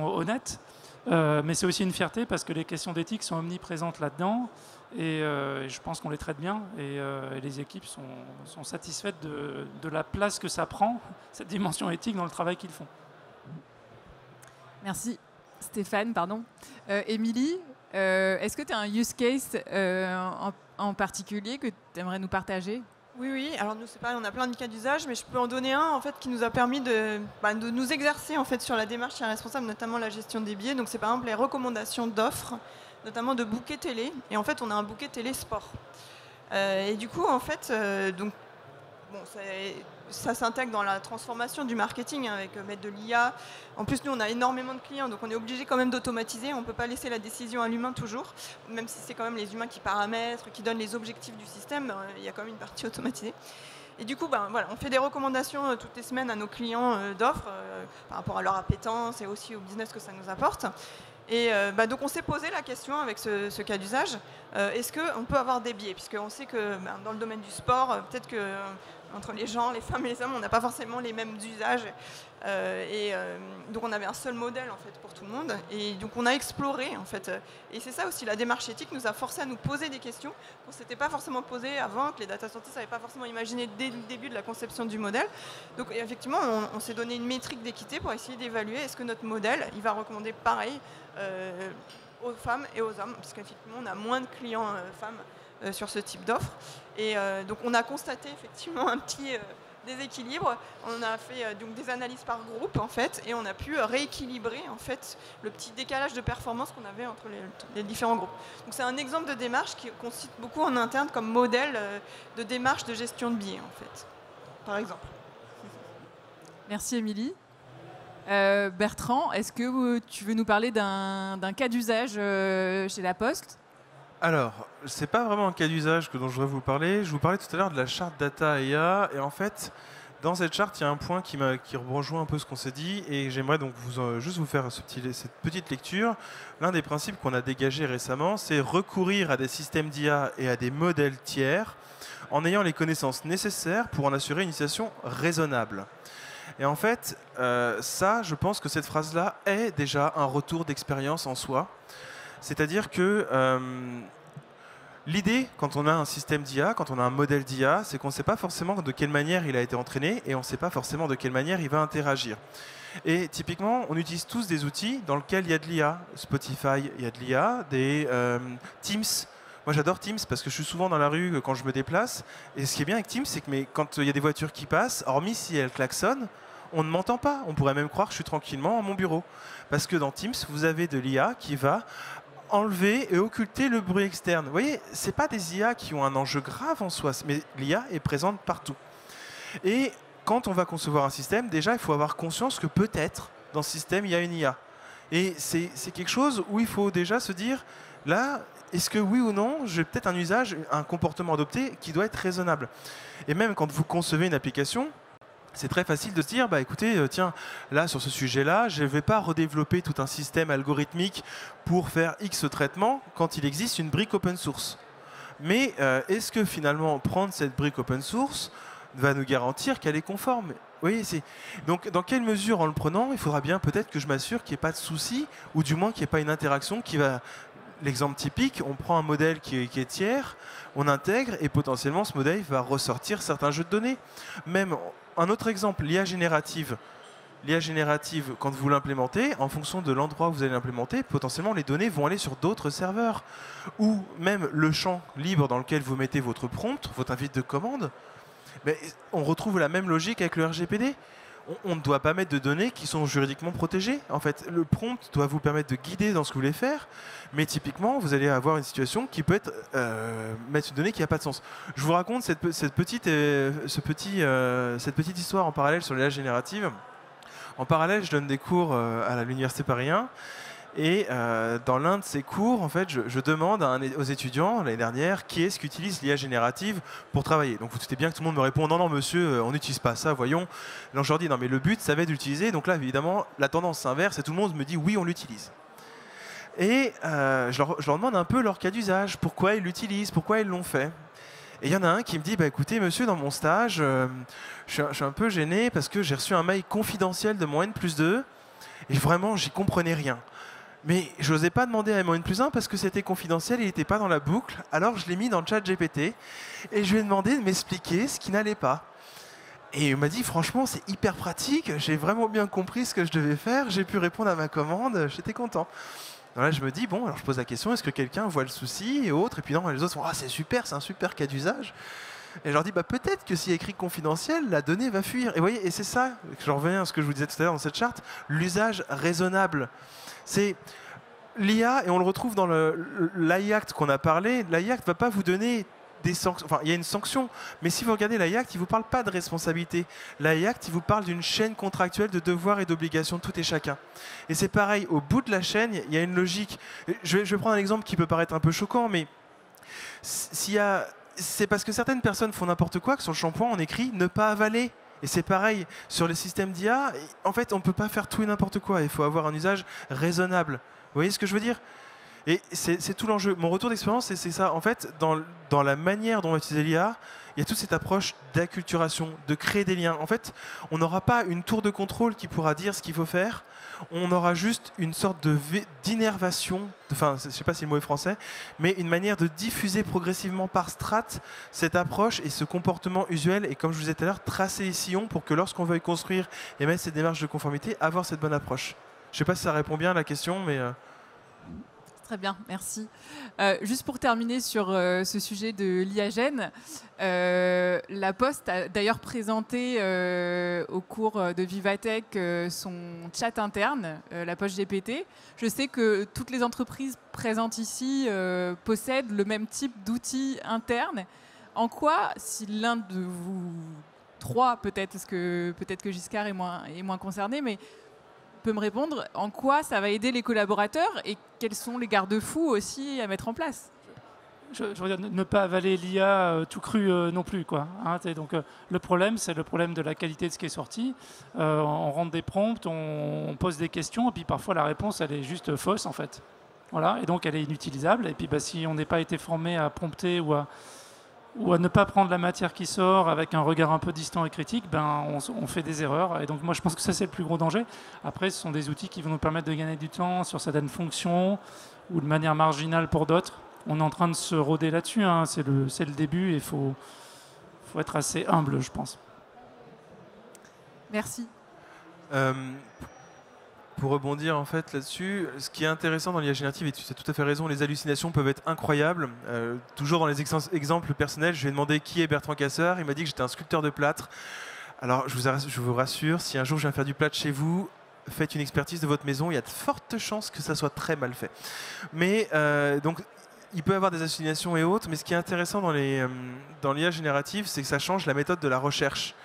honnêtes. Mais c'est aussi une fierté parce que les questions d'éthique sont omniprésentes là-dedans et je pense qu'on les traite bien et les équipes sont satisfaites de la place que ça prend, cette dimension éthique, dans le travail qu'ils font. Merci Stéphane, pardon. Émilie, est-ce que tu as un use case en particulier que tu aimerais nous partager? Oui. Alors nous, c'est pareil, on a plein de cas d'usage, mais je peux en donner un en fait qui nous a permis de nous exercer en fait sur la démarche responsable, notamment la gestion des billets. Donc c'est par exemple les recommandations d'offres, notamment de bouquets télé. Et en fait, on a un bouquet télé sport. Et du coup, en fait, ça s'intègre dans la transformation du marketing avec mettre de l'IA. En plus, nous, on a énormément de clients, donc on est obligé quand même d'automatiser. On ne peut pas laisser la décision à l'humain toujours, même si c'est quand même les humains qui paramètrent, qui donnent les objectifs du système. Il y a quand même une partie automatisée. Et du coup, on fait des recommandations toutes les semaines à nos clients d'offres par rapport à leur appétence et aussi au business que ça nous apporte. Et donc on s'est posé la question avec ce cas d'usage, est-ce qu'on peut avoir des biais? Puisqu'on sait que dans le domaine du sport, peut-être que entre les gens, les femmes et les hommes, on n'a pas forcément les mêmes usages. Donc on avait un seul modèle en fait pour tout le monde. Et donc on a exploré en fait. Et c'est ça aussi, la démarche éthique nous a forcé à nous poser des questions qu'on ne s'était pas forcément posées avant, que les data scientists n'avaient pas forcément imaginé dès le début de la conception du modèle. Donc effectivement, on s'est donné une métrique d'équité pour essayer d'évaluer est-ce que notre modèle, il va recommander pareil aux femmes et aux hommes, puisqu'effectivement on a moins de clients femmes sur ce type d'offre. Et donc on a constaté effectivement un petit déséquilibre. On a fait donc des analyses par groupe en fait, et on a pu rééquilibrer en fait le petit décalage de performance qu'on avait entre les différents groupes. Donc c'est un exemple de démarche qu'on cite beaucoup en interne comme modèle de démarche de gestion de biais en fait, par exemple. Merci Émilie. Bertrand, est-ce que tu veux nous parler d'un cas d'usage chez La Poste ? Alors, c'est pas vraiment un cas d'usage dont je voudrais vous parler. Je vous parlais tout à l'heure de la charte data IA, et en fait, dans cette charte, il y a un point qui rejoint un peu ce qu'on s'est dit, et j'aimerais donc juste vous faire cette petite lecture. L'un des principes qu'on a dégagé récemment, c'est recourir à des systèmes d'IA et à des modèles tiers en ayant les connaissances nécessaires pour en assurer une utilisation raisonnable. Et en fait, ça, je pense que cette phrase-là est déjà un retour d'expérience en soi. C'est-à-dire que l'idée, quand on a un système d'IA, quand on a un modèle d'IA, c'est qu'on ne sait pas forcément de quelle manière il a été entraîné et on ne sait pas forcément de quelle manière il va interagir. Et typiquement, on utilise tous des outils dans lesquels il y a de l'IA. Spotify, il y a de l'IA, des Teams. Moi, j'adore Teams parce que je suis souvent dans la rue quand je me déplace. Et ce qui est bien avec Teams, c'est que quand il y a des voitures qui passent, hormis si elles klaxonnent, on ne m'entend pas. On pourrait même croire que je suis tranquillement à mon bureau. Parce que dans Teams, vous avez de l'IA qui va enlever et occulter le bruit externe. Vous voyez, ce n'est pas des IA qui ont un enjeu grave en soi, mais l'IA est présente partout. Et quand on va concevoir un système, déjà, il faut avoir conscience que peut-être, dans ce système, il y a une IA. Et c'est quelque chose où il faut déjà se dire, là, est-ce que oui ou non, j'ai peut-être un usage, un comportement adopté qui doit être raisonnable. Et même quand vous concevez une application, c'est très facile de se dire, bah écoutez, tiens, là sur ce sujet-là, je ne vais pas redévelopper tout un système algorithmique pour faire X traitement quand il existe une brique open source. Mais est-ce que finalement prendre cette brique open source va nous garantir qu'elle est conforme ? Oui, donc dans quelle mesure en le prenant, il faudra bien peut-être que je m'assure qu'il n'y ait pas de souci, ou du moins qu'il n'y ait pas une interaction qui va... L'exemple typique, on prend un modèle qui est tiers, on intègre et potentiellement ce modèle va ressortir certains jeux de données. Même un autre exemple, l'IA générative. L'IA générative, quand vous l'implémentez, en fonction de l'endroit où vous allez l'implémenter, potentiellement les données vont aller sur d'autres serveurs. Ou même le champ libre dans lequel vous mettez votre prompt, votre invite de commande, mais on retrouve la même logique avec le RGPD. On ne doit pas mettre de données qui sont juridiquement protégées. En fait, le prompt doit vous permettre de guider dans ce que vous voulez faire, mais typiquement, vous allez avoir une situation qui peut être mettre une donnée qui n'a pas de sens. Je vous raconte cette petite histoire en parallèle sur l'IA générative. En parallèle, je donne des cours à l'Université Paris 1. Et dans l'un de ces cours, en fait, je demande aux étudiants l'année dernière qui est-ce qui utilise l'IA générative pour travailler. Donc vous doutez bien que tout le monde me répond non monsieur, on n'utilise pas ça, voyons. Donc je leur dis non mais le but ça va être d'utiliser. Donc là évidemment la tendance s'inverse et tout le monde me dit oui on l'utilise. Et je leur demande un peu leur cas d'usage, pourquoi ils l'utilisent, pourquoi ils l'ont fait. Et il y en a un qui me dit bah écoutez monsieur, dans mon stage, je suis un peu gêné parce que j'ai reçu un mail confidentiel de mon N+2 et vraiment j'y comprenais rien. Mais je n'osais pas demander à mon N+1 parce que c'était confidentiel, il n'était pas dans la boucle. Alors je l'ai mis dans le chat GPT et je lui ai demandé de m'expliquer ce qui n'allait pas. Et il m'a dit franchement c'est hyper pratique, j'ai vraiment bien compris ce que je devais faire, j'ai pu répondre à ma commande, j'étais content. Alors là je me dis bon, alors je pose la question, est-ce que quelqu'un voit le souci et autres, et puis non, les autres font ah c'est super, c'est un super cas d'usage. Et je leur dis bah, peut-être que s'il y a écrit confidentiel, la donnée va fuir. Et vous voyez, et c'est ça, je reviens à ce que je vous disais tout à l'heure dans cette charte, l'usage raisonnable. C'est l'IA, et on le retrouve dans l'AI Act qu'on a parlé. L'AI Act ne va pas vous donner des sanctions. Enfin, il y a une sanction, mais si vous regardez l'AI Act, il ne vous parle pas de responsabilité. L'AI Act, il vous parle d'une chaîne contractuelle de devoirs et d'obligations de tout et chacun. Et c'est pareil, au bout de la chaîne, il y a une logique. Je vais prendre un exemple qui peut paraître un peu choquant, mais c'est parce que certaines personnes font n'importe quoi que sur le shampoing, on écrit « ne pas avaler ». Et c'est pareil, sur les systèmes d'IA, en fait, on ne peut pas faire tout et n'importe quoi. Il faut avoir un usage raisonnable. Vous voyez ce que je veux dire ? Et c'est tout l'enjeu. Mon retour d'expérience, c'est ça. En fait, dans la manière dont on va utiliser l'IA, il y a toute cette approche d'acculturation, de créer des liens. En fait, on n'aura pas une tour de contrôle qui pourra dire ce qu'il faut faire. On aura juste une sorte d'innervation, enfin, je ne sais pas si le mot est français, mais une manière de diffuser progressivement par strate cette approche et ce comportement usuel. Et comme je vous disais tout à l'heure, tracer les sillons pour que lorsqu'on veuille construire et mettre cette démarche de conformité, avoir cette bonne approche. Je ne sais pas si ça répond bien à la question, mais... Très bien, merci. Juste pour terminer sur ce sujet de l'IAGEN, la Poste a d'ailleurs présenté au cours de Vivatech son chat interne, la Poste GPT. Je sais que toutes les entreprises présentes ici possèdent le même type d'outils internes. En quoi, si l'un de vous trois, peut-être que Giscard est moins concerné, mais peut me répondre en quoi ça va aider les collaborateurs et quels sont les garde-fous aussi à mettre en place? Je veux dire, ne pas avaler l'IA tout cru non plus, quoi. Hein, donc, le problème, c'est le problème de la qualité de ce qui est sorti. On rentre des prompts, on pose des questions, et puis parfois la réponse, elle est juste fausse, en fait. Voilà, et donc elle est inutilisable. Et puis si on n'est pas été formé à prompter ou à ne pas prendre la matière qui sort avec un regard un peu distant et critique, on fait des erreurs. Et donc moi, je pense que ça, c'est le plus gros danger. Après, ce sont des outils qui vont nous permettre de gagner du temps sur certaines fonctions ou de manière marginale pour d'autres. On est en train de se rôder là-dessus. Hein. C'est le début et il faut être assez humble, je pense. Merci. Pour rebondir en fait là-dessus, ce qui est intéressant dans l'IA générative, et tu as tout à fait raison, les hallucinations peuvent être incroyables. Toujours dans les exemples personnels, je lui ai demandé qui est Bertrand Casseur. Il m'a dit que j'étais un sculpteur de plâtre. Alors je vous rassure, si un jour je viens faire du plâtre chez vous, faites une expertise de votre maison, il y a de fortes chances que ça soit très mal fait. Mais donc il peut y avoir des hallucinations et autres, mais ce qui est intéressant dans l'IA générative, c'est que ça change la méthode de la recherche.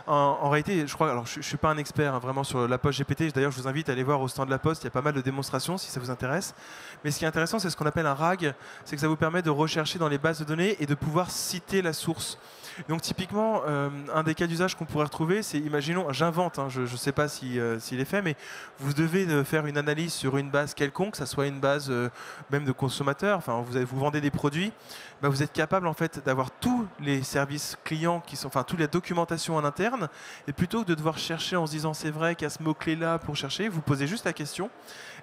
En réalité, je crois, alors je ne suis pas un expert vraiment sur la Poste GPT, d'ailleurs je vous invite à aller voir au stand de la Poste, il y a pas mal de démonstrations si ça vous intéresse. Mais ce qui est intéressant, c'est ce qu'on appelle un RAG, c'est que ça vous permet de rechercher dans les bases de données et de pouvoir citer la source. Donc typiquement, un des cas d'usage qu'on pourrait retrouver, c'est, imaginons, j'invente, hein, je ne sais pas s'il est fait, mais vous devez faire une analyse sur une base quelconque, que ça soit une base même de consommateurs, enfin vous vendez des produits, vous êtes capable en fait d'avoir tous les services clients qui sont, enfin toute la documentation en interne, et plutôt que de devoir chercher en se disant c'est vrai qu'il y a ce mot-clé là pour chercher, vous posez juste la question.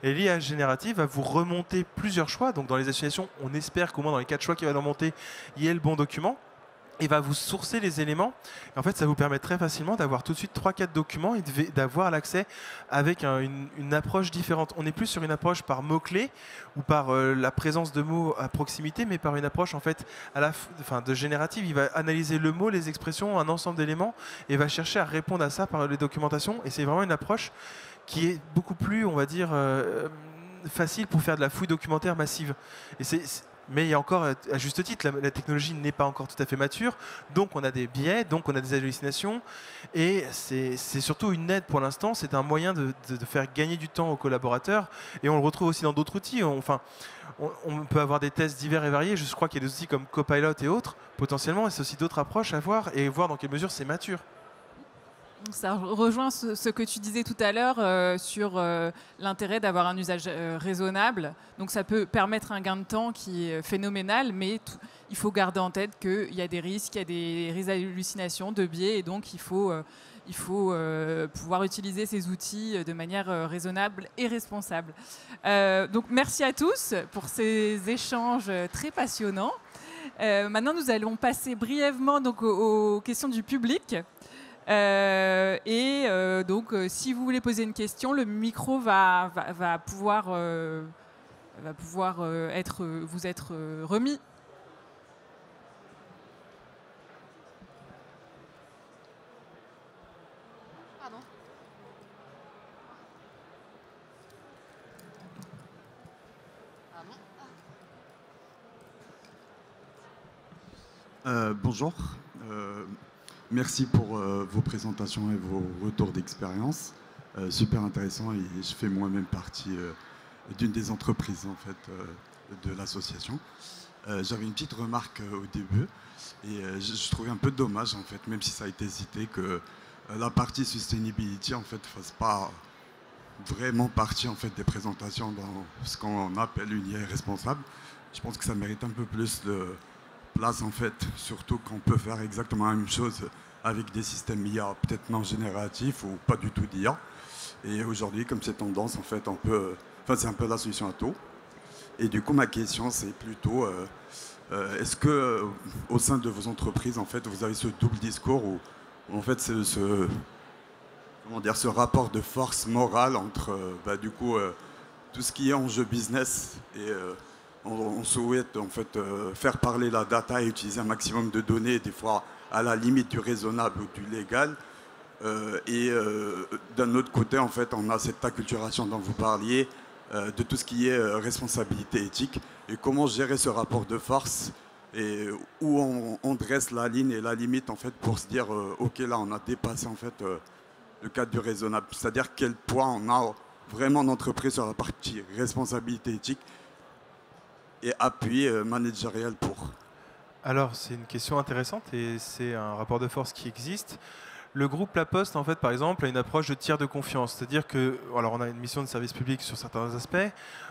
Et l'IA générative va vous remonter plusieurs choix. Donc dans les assignations, on espère qu'au moins dans les 4 choix qui va remonter, il y ait le bon document. Et va vous sourcer les éléments. Et en fait, ça vous permet très facilement d'avoir tout de suite 3-4 documents et d'avoir l'accès avec une approche différente. On n'est plus sur une approche par mots-clés ou par la présence de mots à proximité, mais par une approche en fait de générative. Il va analyser le mot, les expressions, un ensemble d'éléments et va chercher à répondre à ça par les documentations. Et c'est vraiment une approche qui est beaucoup plus, on va dire, facile pour faire de la fouille documentaire massive. Mais il y a encore, à juste titre, la technologie n'est pas encore tout à fait mature, donc on a des biais, donc on a des hallucinations, et c'est surtout une aide pour l'instant, c'est un moyen de faire gagner du temps aux collaborateurs, et on le retrouve aussi dans d'autres outils. On peut avoir des tests divers et variés, je crois qu'il y a des outils comme Copilot et autres, potentiellement, et c'est aussi d'autres approches à voir, et voir dans quelle mesure c'est mature. Ça rejoint ce que tu disais tout à l'heure sur l'intérêt d'avoir un usage raisonnable. Donc ça peut permettre un gain de temps qui est phénoménal, mais il faut garder en tête qu'il y a des risques, il y a des risques d'hallucination, de biais, et donc il faut pouvoir utiliser ces outils de manière raisonnable et responsable. Donc merci à tous pour ces échanges très passionnants. Maintenant, nous allons passer brièvement donc, aux questions du public. Donc, si vous voulez poser une question, le micro va pouvoir vous être remis. Pardon. Bonjour. Merci pour vos présentations et vos retours d'expérience. Super intéressant, et je fais moi-même partie d'une des entreprises en fait, de l'association. J'avais une petite remarque au début, et je trouvais un peu dommage en fait, même si ça a été cité, que la partie sustainability en fait fasse pas vraiment partie en fait des présentations dans ce qu'on appelle une IA responsable. Je pense que ça mérite un peu plus de place en fait, surtout qu'on peut faire exactement la même chose avec des systèmes IA peut-être non génératifs ou pas du tout d'IA. Et aujourd'hui, comme c'est tendance, en fait, c'est un peu la solution à tout. Et du coup, ma question, c'est plutôt, est-ce que au sein de vos entreprises, en fait, vous avez ce double discours où en fait, c'est ce rapport de force morale entre, du coup, tout ce qui est enjeu business et on souhaite en fait faire parler la data et utiliser un maximum de données, des fois à la limite du raisonnable ou du légal. D'un autre côté, en fait, on a cette acculturation dont vous parliez, de tout ce qui est responsabilité éthique et comment gérer ce rapport de force et où on dresse la ligne et la limite en fait pour se dire ok, là on a dépassé en fait le cadre du raisonnable, c'est-à-dire quel poids on a vraiment en entreprise sur la partie responsabilité éthique et appui managérial pour. Alors, c'est une question intéressante et c'est un rapport de force qui existe. Le groupe La Poste, en fait, par exemple, a une approche de tiers de confiance. C'est-à-dire que, alors, on a une mission de service public sur certains aspects.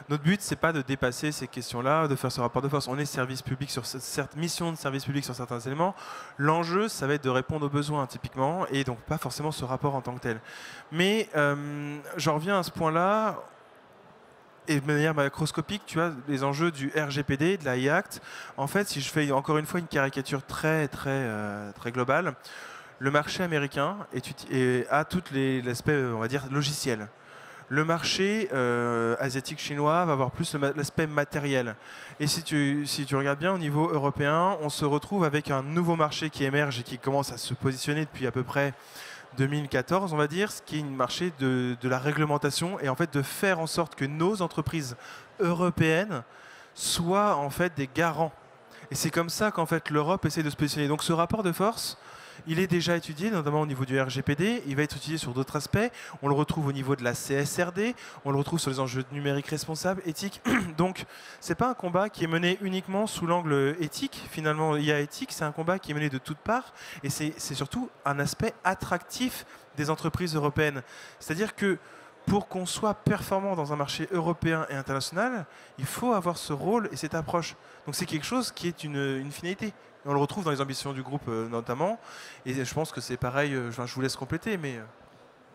Notre but, c'est pas de dépasser ces questions-là, de faire ce rapport de force. On est service public sur cette mission de service public sur certains éléments. L'enjeu, ça va être de répondre aux besoins, typiquement, et donc pas forcément ce rapport en tant que tel. Mais j'en reviens à ce point-là. Et de manière macroscopique, tu vois, les enjeux du RGPD, de la IACT. En fait, si je fais encore une fois une caricature très globale, le marché américain a tous les aspects, on va dire, logiciels. Le marché asiatique chinois va avoir plus l'aspect matériel. Et si tu regardes bien au niveau européen, on se retrouve avec un nouveau marché qui émerge et qui commence à se positionner depuis à peu près 2014, on va dire, ce qui est un marché de la réglementation et en fait de faire en sorte que nos entreprises européennes soient en fait des garants. Et c'est comme ça qu'en fait l'Europe essaie de se positionner. Donc ce rapport de force, il est déjà étudié, notamment au niveau du RGPD. Il va être étudié sur d'autres aspects. On le retrouve au niveau de la CSRD. On le retrouve sur les enjeux numériques responsables, éthiques. Donc, c'est pas un combat qui est mené uniquement sous l'angle éthique. Finalement, l'IA éthique, c'est un combat qui est mené de toutes parts. Et c'est surtout un aspect attractif des entreprises européennes. C'est-à-dire que pour qu'on soit performant dans un marché européen et international, il faut avoir ce rôle et cette approche. Donc, c'est quelque chose qui est une finalité. On le retrouve dans les ambitions du groupe notamment. Et je pense que c'est pareil, je vous laisse compléter. Mais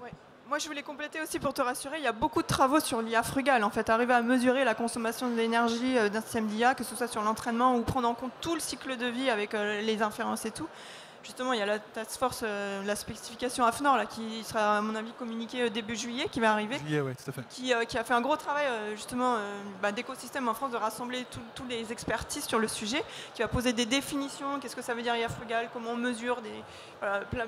ouais. Moi, je voulais compléter aussi pour te rassurer. Il y a beaucoup de travaux sur l'IA frugale. En fait, arriver à mesurer la consommation de l'énergie d'un système d'IA, que ce soit sur l'entraînement ou prendre en compte tout le cycle de vie avec les inférences et tout. Justement, il y a la task force, la spécification AFNOR, là, qui sera, à mon avis, communiquée début juillet, qui va arriver. Juillet, oui, tout à fait. Qui a fait un gros travail, justement, d'écosystème en France, de rassembler tous les expertises sur le sujet, qui va poser des définitions, qu'est-ce que ça veut dire IA frugale, comment on mesure,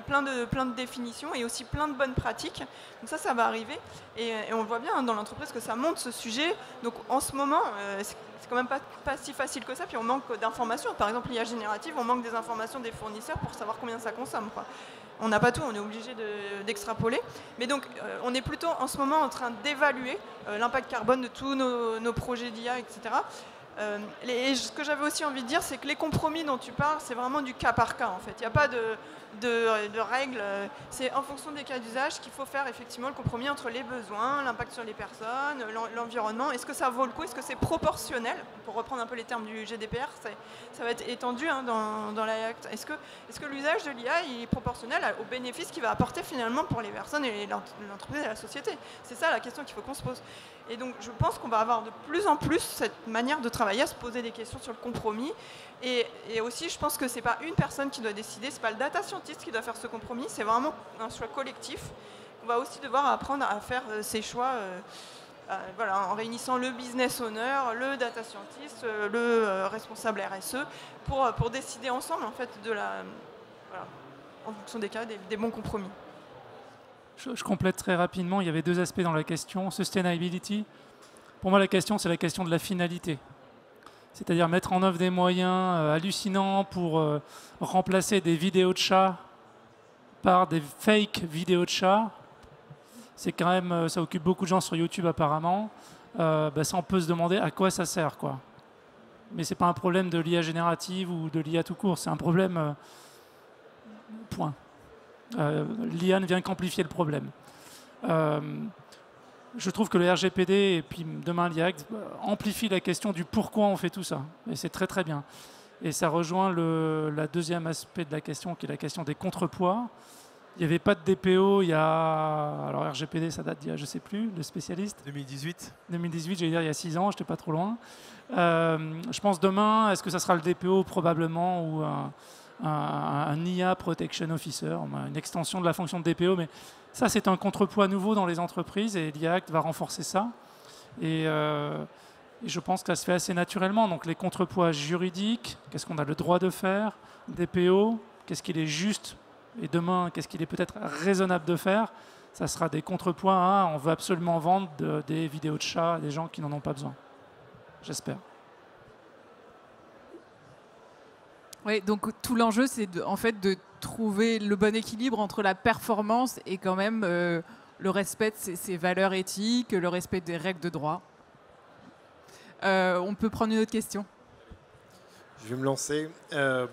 plein de définitions et aussi plein de bonnes pratiques. Donc ça va arriver. Et on voit bien dans l'entreprise que ça monte, ce sujet. Donc en ce moment, c'est quand même pas si facile que ça, puis on manque d'informations. Par exemple, l'IA générative, on manque des informations des fournisseurs pour savoir combien ça consomme, quoi. On n'a pas tout, on est obligé d'extrapoler. Mais donc, on est plutôt en ce moment en train d'évaluer l'impact carbone de tous nos projets d'IA, etc. Et ce que j'avais aussi envie de dire, c'est que les compromis dont tu parles, c'est vraiment du cas par cas, en fait. Il n'y a pas de règles. C'est en fonction des cas d'usage qu'il faut faire effectivement le compromis entre les besoins, l'impact sur les personnes, l'environnement. Est-ce que ça vaut le coup? Est-ce que c'est proportionnel? Pour reprendre un peu les termes du GDPR, ça va être étendu dans la Act. Est-ce que l'usage de l'IA est proportionnel aux bénéfices qu'il va apporter finalement pour les personnes et l'entreprise et la société? C'est ça la question qu'il faut qu'on se pose. Et donc je pense qu'on va avoir de plus en plus cette manière de travailler, à se poser des questions sur le compromis. Et aussi, je pense que c'est pas une personne qui doit décider, c'est pas le data scientist qui doit faire ce compromis, c'est vraiment un choix collectif. On va aussi devoir apprendre à faire ces choix en réunissant le business owner, le data scientist, le responsable RSE, pour décider ensemble en fait en fonction des cas, des bons compromis. Je complète très rapidement, il y avait deux aspects dans la question. Sustainability, pour moi la question c'est la question de la finalité. C'est-à-dire mettre en œuvre des moyens hallucinants pour remplacer des vidéos de chats par des fake vidéos de chats. C'est quand même, ça occupe beaucoup de gens sur YouTube apparemment. Ça on peut se demander à quoi ça sert, quoi. Mais c'est pas un problème de l'IA générative ou de l'IA tout court, c'est un problème point. L'IA ne vient qu'amplifier le problème. je trouve que le RGPD et puis demain l'IACT amplifient la question du pourquoi on fait tout ça. Et c'est très très bien. Et ça rejoint la deuxième aspect de la question, qui est la question des contrepoids. Il n'y avait pas de DPO il y a... Alors RGPD, ça date d'il y a, je ne sais plus, le spécialiste. 2018. 2018, j'allais dire il y a 6 ans, je n'étais pas trop loin. Je pense demain, est-ce que ça sera le DPO probablement ou un IA Protection Officer, une extension de la fonction de DPO, mais ça c'est un contrepoids nouveau dans les entreprises et l'IACT va renforcer ça. Et je pense que ça se fait assez naturellement. Donc les contrepoids juridiques, qu'est-ce qu'on a le droit de faire, DPO, qu'est-ce qu'il est juste et demain, qu'est-ce qu'il est peut-être raisonnable de faire, ça sera des contrepoints à on veut absolument vendre des vidéos de chats à des gens qui n'en ont pas besoin. J'espère. Oui, donc tout l'enjeu, c'est en fait de trouver le bon équilibre entre la performance et quand même le respect de ses valeurs éthiques, le respect des règles de droit. On peut prendre une autre question. Je vais me lancer.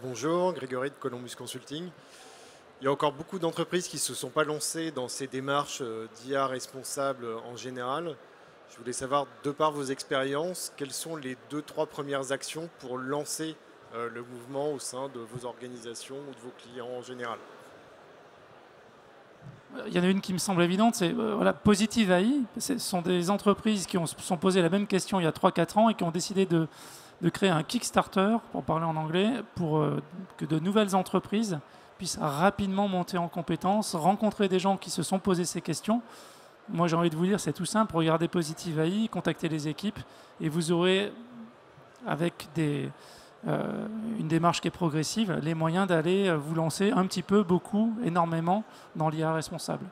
Bonjour, Grégory de Columbus Consulting. Il y a encore beaucoup d'entreprises qui ne se sont pas lancées dans ces démarches d'IA responsable en général. Je voulais savoir, de par vos expériences, quelles sont les 2-3 premières actions pour lancer le mouvement au sein de vos organisations ou de vos clients en général? Il y en a une qui me semble évidente, c'est Positive AI. Ce sont des entreprises qui se sont posées la même question il y a 3-4 ans et qui ont décidé de créer un Kickstarter, pour parler en anglais, pour que de nouvelles entreprises puissent rapidement monter en compétences, rencontrer des gens qui se sont posés ces questions. Moi, j'ai envie de vous dire, c'est tout simple. Regardez Positive AI, contactez les équipes et vous aurez, avec une démarche qui est progressive, les moyens d'aller vous lancer un petit peu, beaucoup, énormément dans l'IA responsable.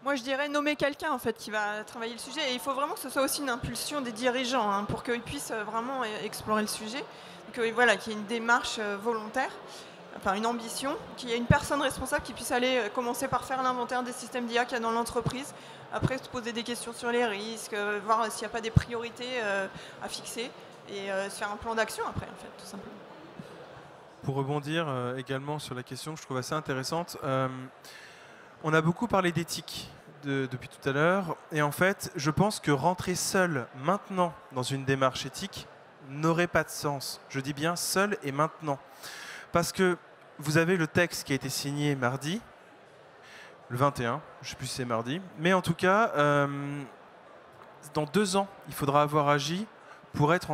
Moi, je dirais nommer quelqu'un en fait, qui va travailler le sujet. Et il faut vraiment que ce soit aussi une impulsion des dirigeants pour qu'ils puissent vraiment explorer le sujet. Donc, voilà, qu'il y ait une démarche volontaire, enfin une ambition, qu'il y ait une personne responsable qui puisse aller commencer par faire l'inventaire des systèmes d'IA qu'il y a dans l'entreprise. Après, se poser des questions sur les risques, voir s'il n'y a pas des priorités à fixer et se faire un plan d'action après, en fait, tout simplement. Pour rebondir également sur la question que je trouve assez intéressante, on a beaucoup parlé d'éthique depuis tout à l'heure, et en fait, je pense que rentrer seul maintenant dans une démarche éthique n'aurait pas de sens. Je dis bien seul et maintenant. Parce que vous avez le texte qui a été signé mardi, le 21, je ne sais plus si c'est mardi, mais en tout cas, dans 2 ans, il faudra avoir agi pour être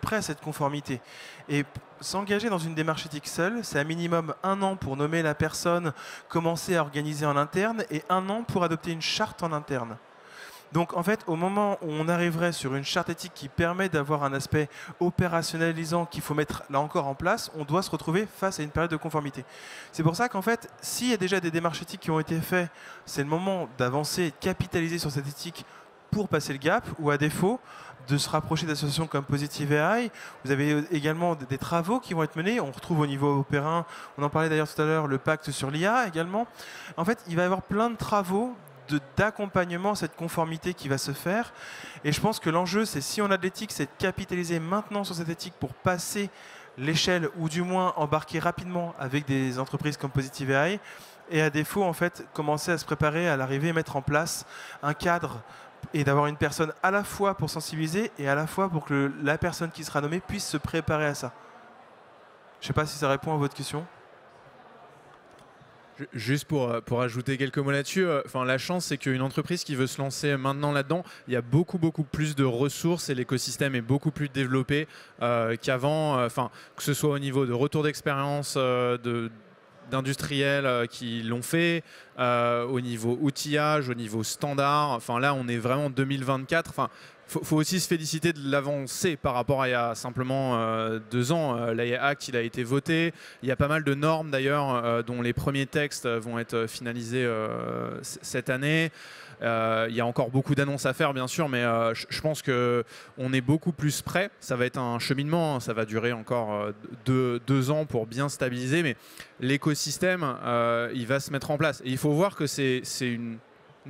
prêt à cette conformité. Et s'engager dans une démarche éthique seule, c'est à minimum 1 an pour nommer la personne, commencer à organiser en interne, et 1 an pour adopter une charte en interne. Donc en fait, au moment où on arriverait sur une charte éthique qui permet d'avoir un aspect opérationnalisant qu'il faut mettre là encore en place, on doit se retrouver face à une période de conformité. C'est pour ça qu'en fait, s'il y a déjà des démarches éthiques qui ont été faites, c'est le moment d'avancer et de capitaliser sur cette éthique pour passer le gap, ou à défaut, de se rapprocher d'associations comme Positive AI. Vous avez également des travaux qui vont être menés. On retrouve au niveau européen, on en parlait d'ailleurs tout à l'heure, le pacte sur l'IA également. En fait, il va y avoir plein de travaux d'accompagnement à cette conformité qui va se faire. Et je pense que l'enjeu, c'est si on a de l'éthique, c'est de capitaliser maintenant sur cette éthique pour passer l'échelle, ou du moins embarquer rapidement avec des entreprises comme Positive AI. Et à défaut, en fait, commencer à se préparer à l'arrivée et mettre en place un cadre et d'avoir une personne à la fois pour sensibiliser et à la fois pour que la personne qui sera nommée puisse se préparer à ça. Je ne sais pas si ça répond à votre question. Juste pour ajouter quelques mots là-dessus, la chance, c'est qu'une entreprise qui veut se lancer maintenant là-dedans, il y a beaucoup plus de ressources et l'écosystème est beaucoup plus développé qu'avant, que ce soit au niveau de retour d'expérience, d'industriels qui l'ont fait, au niveau outillage, au niveau standard. Là, on est vraiment en 2024. Faut aussi se féliciter de l'avancée par rapport à il y a simplement 2 ans. L'AI Act, il a été voté. Il y a pas mal de normes d'ailleurs dont les premiers textes vont être finalisés cette année. Il y a encore beaucoup d'annonces à faire, bien sûr, mais je pense qu'on est beaucoup plus prêt. Ça va être un cheminement, ça va durer encore 2 ans pour bien stabiliser, mais l'écosystème, il va se mettre en place. Et il faut voir que c'est une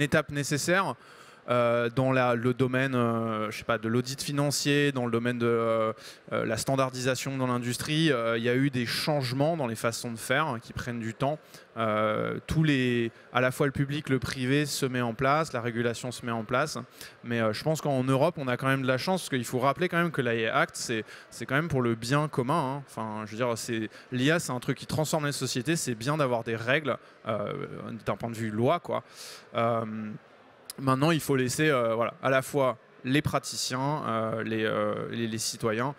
étape nécessaire. dans le domaine je sais pas, de l'audit financier, dans le domaine de la standardisation dans l'industrie, il y a eu des changements dans les façons de faire qui prennent du temps. À la fois le public, le privé se met en place, la régulation se met en place. Mais je pense qu'en Europe, on a quand même de la chance, parce qu'il faut rappeler quand même que l'AI Act, c'est quand même pour le bien commun. Hein. Enfin, je veux dire, l'IA, c'est un truc qui transforme les sociétés. C'est bien d'avoir des règles d'un point de vue loi, quoi. Maintenant, il faut laisser voilà, à la fois les praticiens, les citoyens,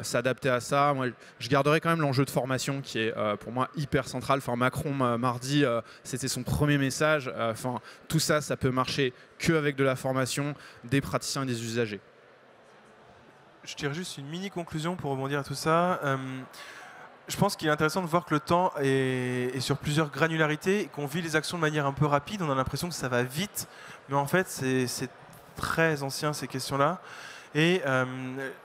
s'adapter à ça. Moi, je garderai quand même l'enjeu de formation qui est pour moi hyper central. Enfin, Macron, mardi, c'était son premier message. Enfin, tout ça, ça peut marcher qu'avec de la formation des praticiens et des usagers. Je tire juste une mini conclusion pour rebondir à tout ça. Je pense qu'il est intéressant de voir que le temps est sur plusieurs granularités, qu'on vit les actions de manière un peu rapide. On a l'impression que ça va vite, mais en fait, c'est très ancien ces questions-là. Et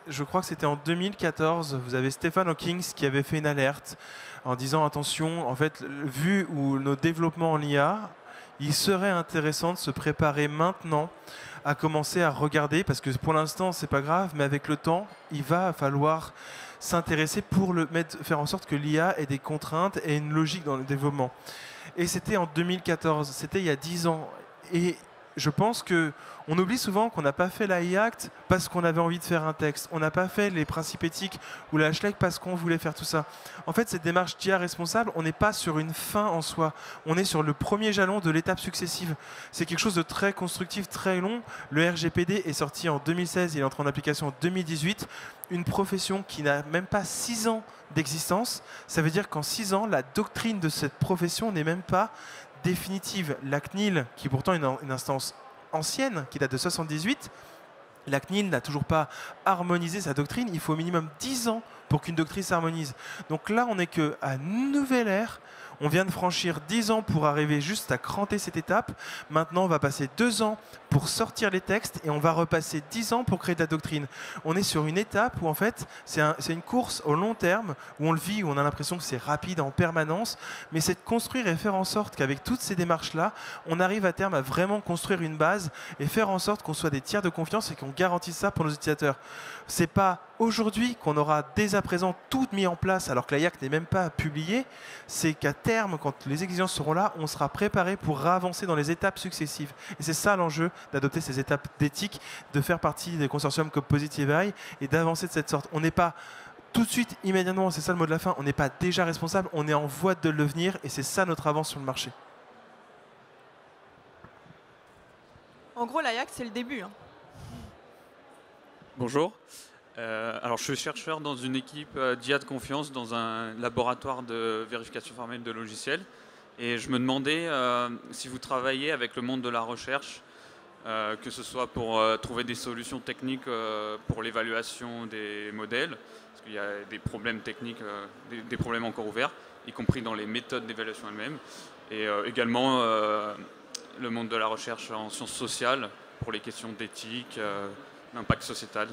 je crois que c'était en 2014, vous avez Stephen Hawking qui avait fait une alerte en disant attention, en fait, vu où nos développements en IA, il serait intéressant de se préparer maintenant à commencer à regarder, parce que pour l'instant, c'est pas grave, mais avec le temps, il va falloir s'intéresser pour faire en sorte que l'IA ait des contraintes et une logique dans le développement. Et c'était en 2014, c'était il y a 10 ans. Et je pense qu'on oublie souvent qu'on n'a pas fait l'AI Act parce qu'on avait envie de faire un texte. On n'a pas fait les principes éthiques ou la HLEC parce qu'on voulait faire tout ça. En fait, cette démarche d'IA responsable, on n'est pas sur une fin en soi. On est sur le premier jalon de l'étape successive. C'est quelque chose de très constructif, très long. Le RGPD est sorti en 2016, il est entré en application en 2018. Une profession qui n'a même pas 6 ans d'existence. Ça veut dire qu'en 6 ans, la doctrine de cette profession n'est même pas définitive. La CNIL, qui est pourtant une instance ancienne, qui date de 78, la CNIL n'a toujours pas harmonisé sa doctrine. Il faut au minimum 10 ans pour qu'une doctrine s'harmonise. Donc là, on n'est qu'à une nouvelle ère. On vient de franchir 10 ans pour arriver juste à cranter cette étape. Maintenant, on va passer 2 ans pour sortir les textes et on va repasser 10 ans pour créer de la doctrine. On est sur une étape où en fait, c'est une course au long terme, où on le vit, où on a l'impression que c'est rapide en permanence, mais c'est de construire et faire en sorte qu'avec toutes ces démarches-là, on arrive à terme à vraiment construire une base et faire en sorte qu'on soit des tiers de confiance et qu'on garantisse ça pour nos utilisateurs. C'est pas aujourd'hui qu'on aura dès à présent tout mis en place alors que la IAC n'est même pas publiée, c'est qu'à terme, quand les exigences seront là, on sera préparé pour avancer dans les étapes successives. Et c'est ça l'enjeu d'adopter ces étapes d'éthique, de faire partie des consortiums comme Positive AI et d'avancer de cette sorte. On n'est pas tout de suite, immédiatement, c'est ça le mot de la fin, on n'est pas déjà responsable, on est en voie de le devenir et c'est ça notre avance sur le marché. En gros, la IAC, c'est le début. Hein. Bonjour. Alors, je suis chercheur dans une équipe d'IA de confiance dans un laboratoire de vérification formelle de logiciels. Et je me demandais si vous travaillez avec le monde de la recherche, que ce soit pour trouver des solutions techniques pour l'évaluation des modèles, parce qu'il y a des problèmes techniques, des problèmes encore ouverts, y compris dans les méthodes d'évaluation elles-mêmes. Et également le monde de la recherche en sciences sociales pour les questions d'éthique, d'impact sociétal.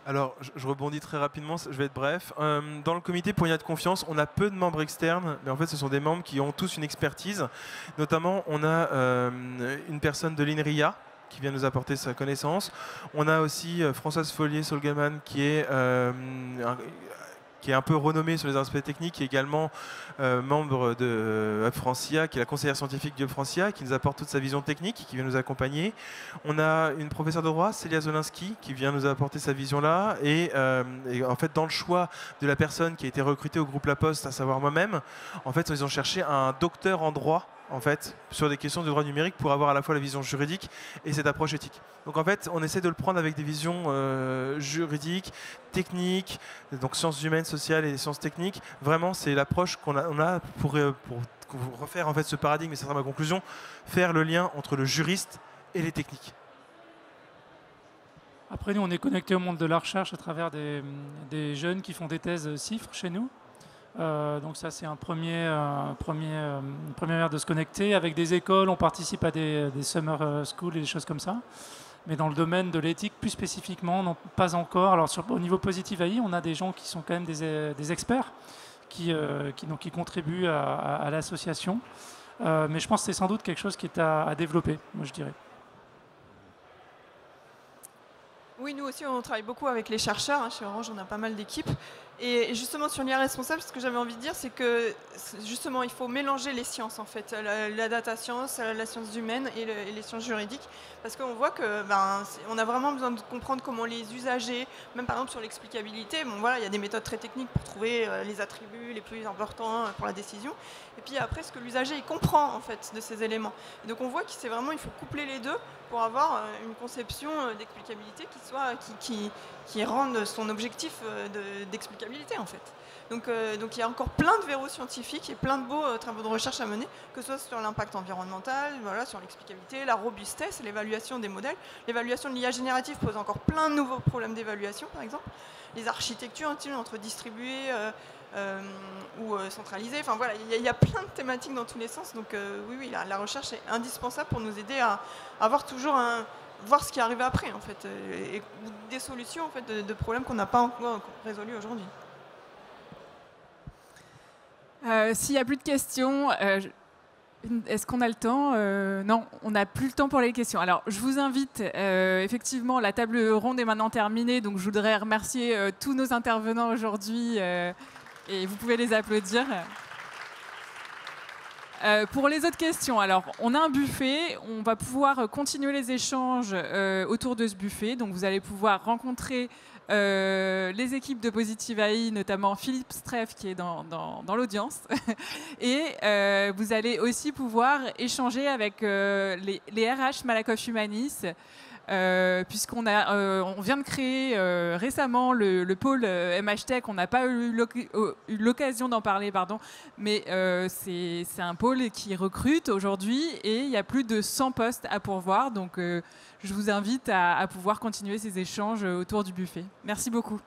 Alors, je rebondis très rapidement, je vais être bref. Dans le comité pour l'IA de confiance, on a peu de membres externes, mais en fait, ce sont des membres qui ont tous une expertise. Notamment, on a une personne de l'INRIA qui vient nous apporter sa connaissance. On a aussi Françoise Follier-Solgaman qui est un peu renommée sur les aspects techniques, qui est également membre de Hub Francia, qui est la conseillère scientifique de Hub Francia, qui nous apporte toute sa vision technique, qui vient nous accompagner. On a une professeure de droit, Célia Zolinski, qui vient nous apporter sa vision-là. Et en fait, dans le choix de la personne qui a été recrutée au groupe La Poste, à savoir moi-même, en fait, ils ont cherché un docteur en droit, en fait, sur des questions de droit numérique pour avoir à la fois la vision juridique et cette approche éthique. Donc en fait, on essaie de le prendre avec des visions juridiques, techniques, donc sciences humaines, sociales et sciences techniques. Vraiment, c'est l'approche qu'on a pour refaire en fait ce paradigme, et c'est ça ma conclusion, faire le lien entre le juriste et les techniques. Après, nous, on est connecté au monde de la recherche à travers des jeunes qui font des thèses CIFRE chez nous. Donc ça, c'est une première manière de se connecter. Avec des écoles, on participe à des summer schools et des choses comme ça. Mais dans le domaine de l'éthique, plus spécifiquement, non, pas encore. Alors au niveau Positive AI, on a des gens qui sont quand même des experts qui contribuent à l'association. Mais je pense que c'est sans doute quelque chose qui est à développer, moi je dirais. Oui, nous aussi, on travaille beaucoup avec les chercheurs. Chez Orange, on a pas mal d'équipes. Et justement, sur l'IA responsable, ce que j'avais envie de dire, c'est que justement, il faut mélanger les sciences, en fait, la data science, la science humaine et les sciences juridiques, parce qu'on voit que on a vraiment besoin de comprendre comment les usagers, même par exemple sur l'explicabilité, bon voilà, il y a des méthodes très techniques pour trouver les attributs les plus importants pour la décision. Et puis après, ce que l'usager il comprend en fait de ces éléments. Et donc on voit qu'il faut coupler les deux pour avoir une conception d'explicabilité qui rende son objectif d'explicabilité en fait. Donc il y a encore plein de verrous scientifiques et plein de beaux travaux de recherche à mener, que ce soit sur l'impact environnemental, voilà, sur l'explicabilité, la robustesse, l'évaluation des modèles. L'évaluation de l'IA générative pose encore plein de nouveaux problèmes d'évaluation, par exemple. Les architectures entre distribuées ou centralisées. Enfin voilà, il y a plein de thématiques dans tous les sens. Donc oui, la recherche est indispensable pour nous aider à avoir toujours voir ce qui arrive après, en fait, et des solutions en fait, de problèmes qu'on n'a pas encore résolus aujourd'hui. S'il n'y a plus de questions, est-ce qu'on a le temps? Non, on n'a plus le temps pour les questions. Alors, je vous invite, effectivement, la table ronde est maintenant terminée, donc je voudrais remercier tous nos intervenants aujourd'hui, et vous pouvez les applaudir. Pour les autres questions, alors on a un buffet, on va pouvoir continuer les échanges autour de ce buffet, donc vous allez pouvoir rencontrer les équipes de Positive AI, notamment Philippe Streff qui est dans l'audience, et vous allez aussi pouvoir échanger avec les RH Malakoff Humanis, puisqu'on vient de créer récemment le pôle MHTech. On n'a pas eu l'occasion d'en parler, mais c'est un pôle qui recrute aujourd'hui et il y a plus de 100 postes à pourvoir. Donc je vous invite à pouvoir continuer ces échanges autour du buffet. Merci beaucoup.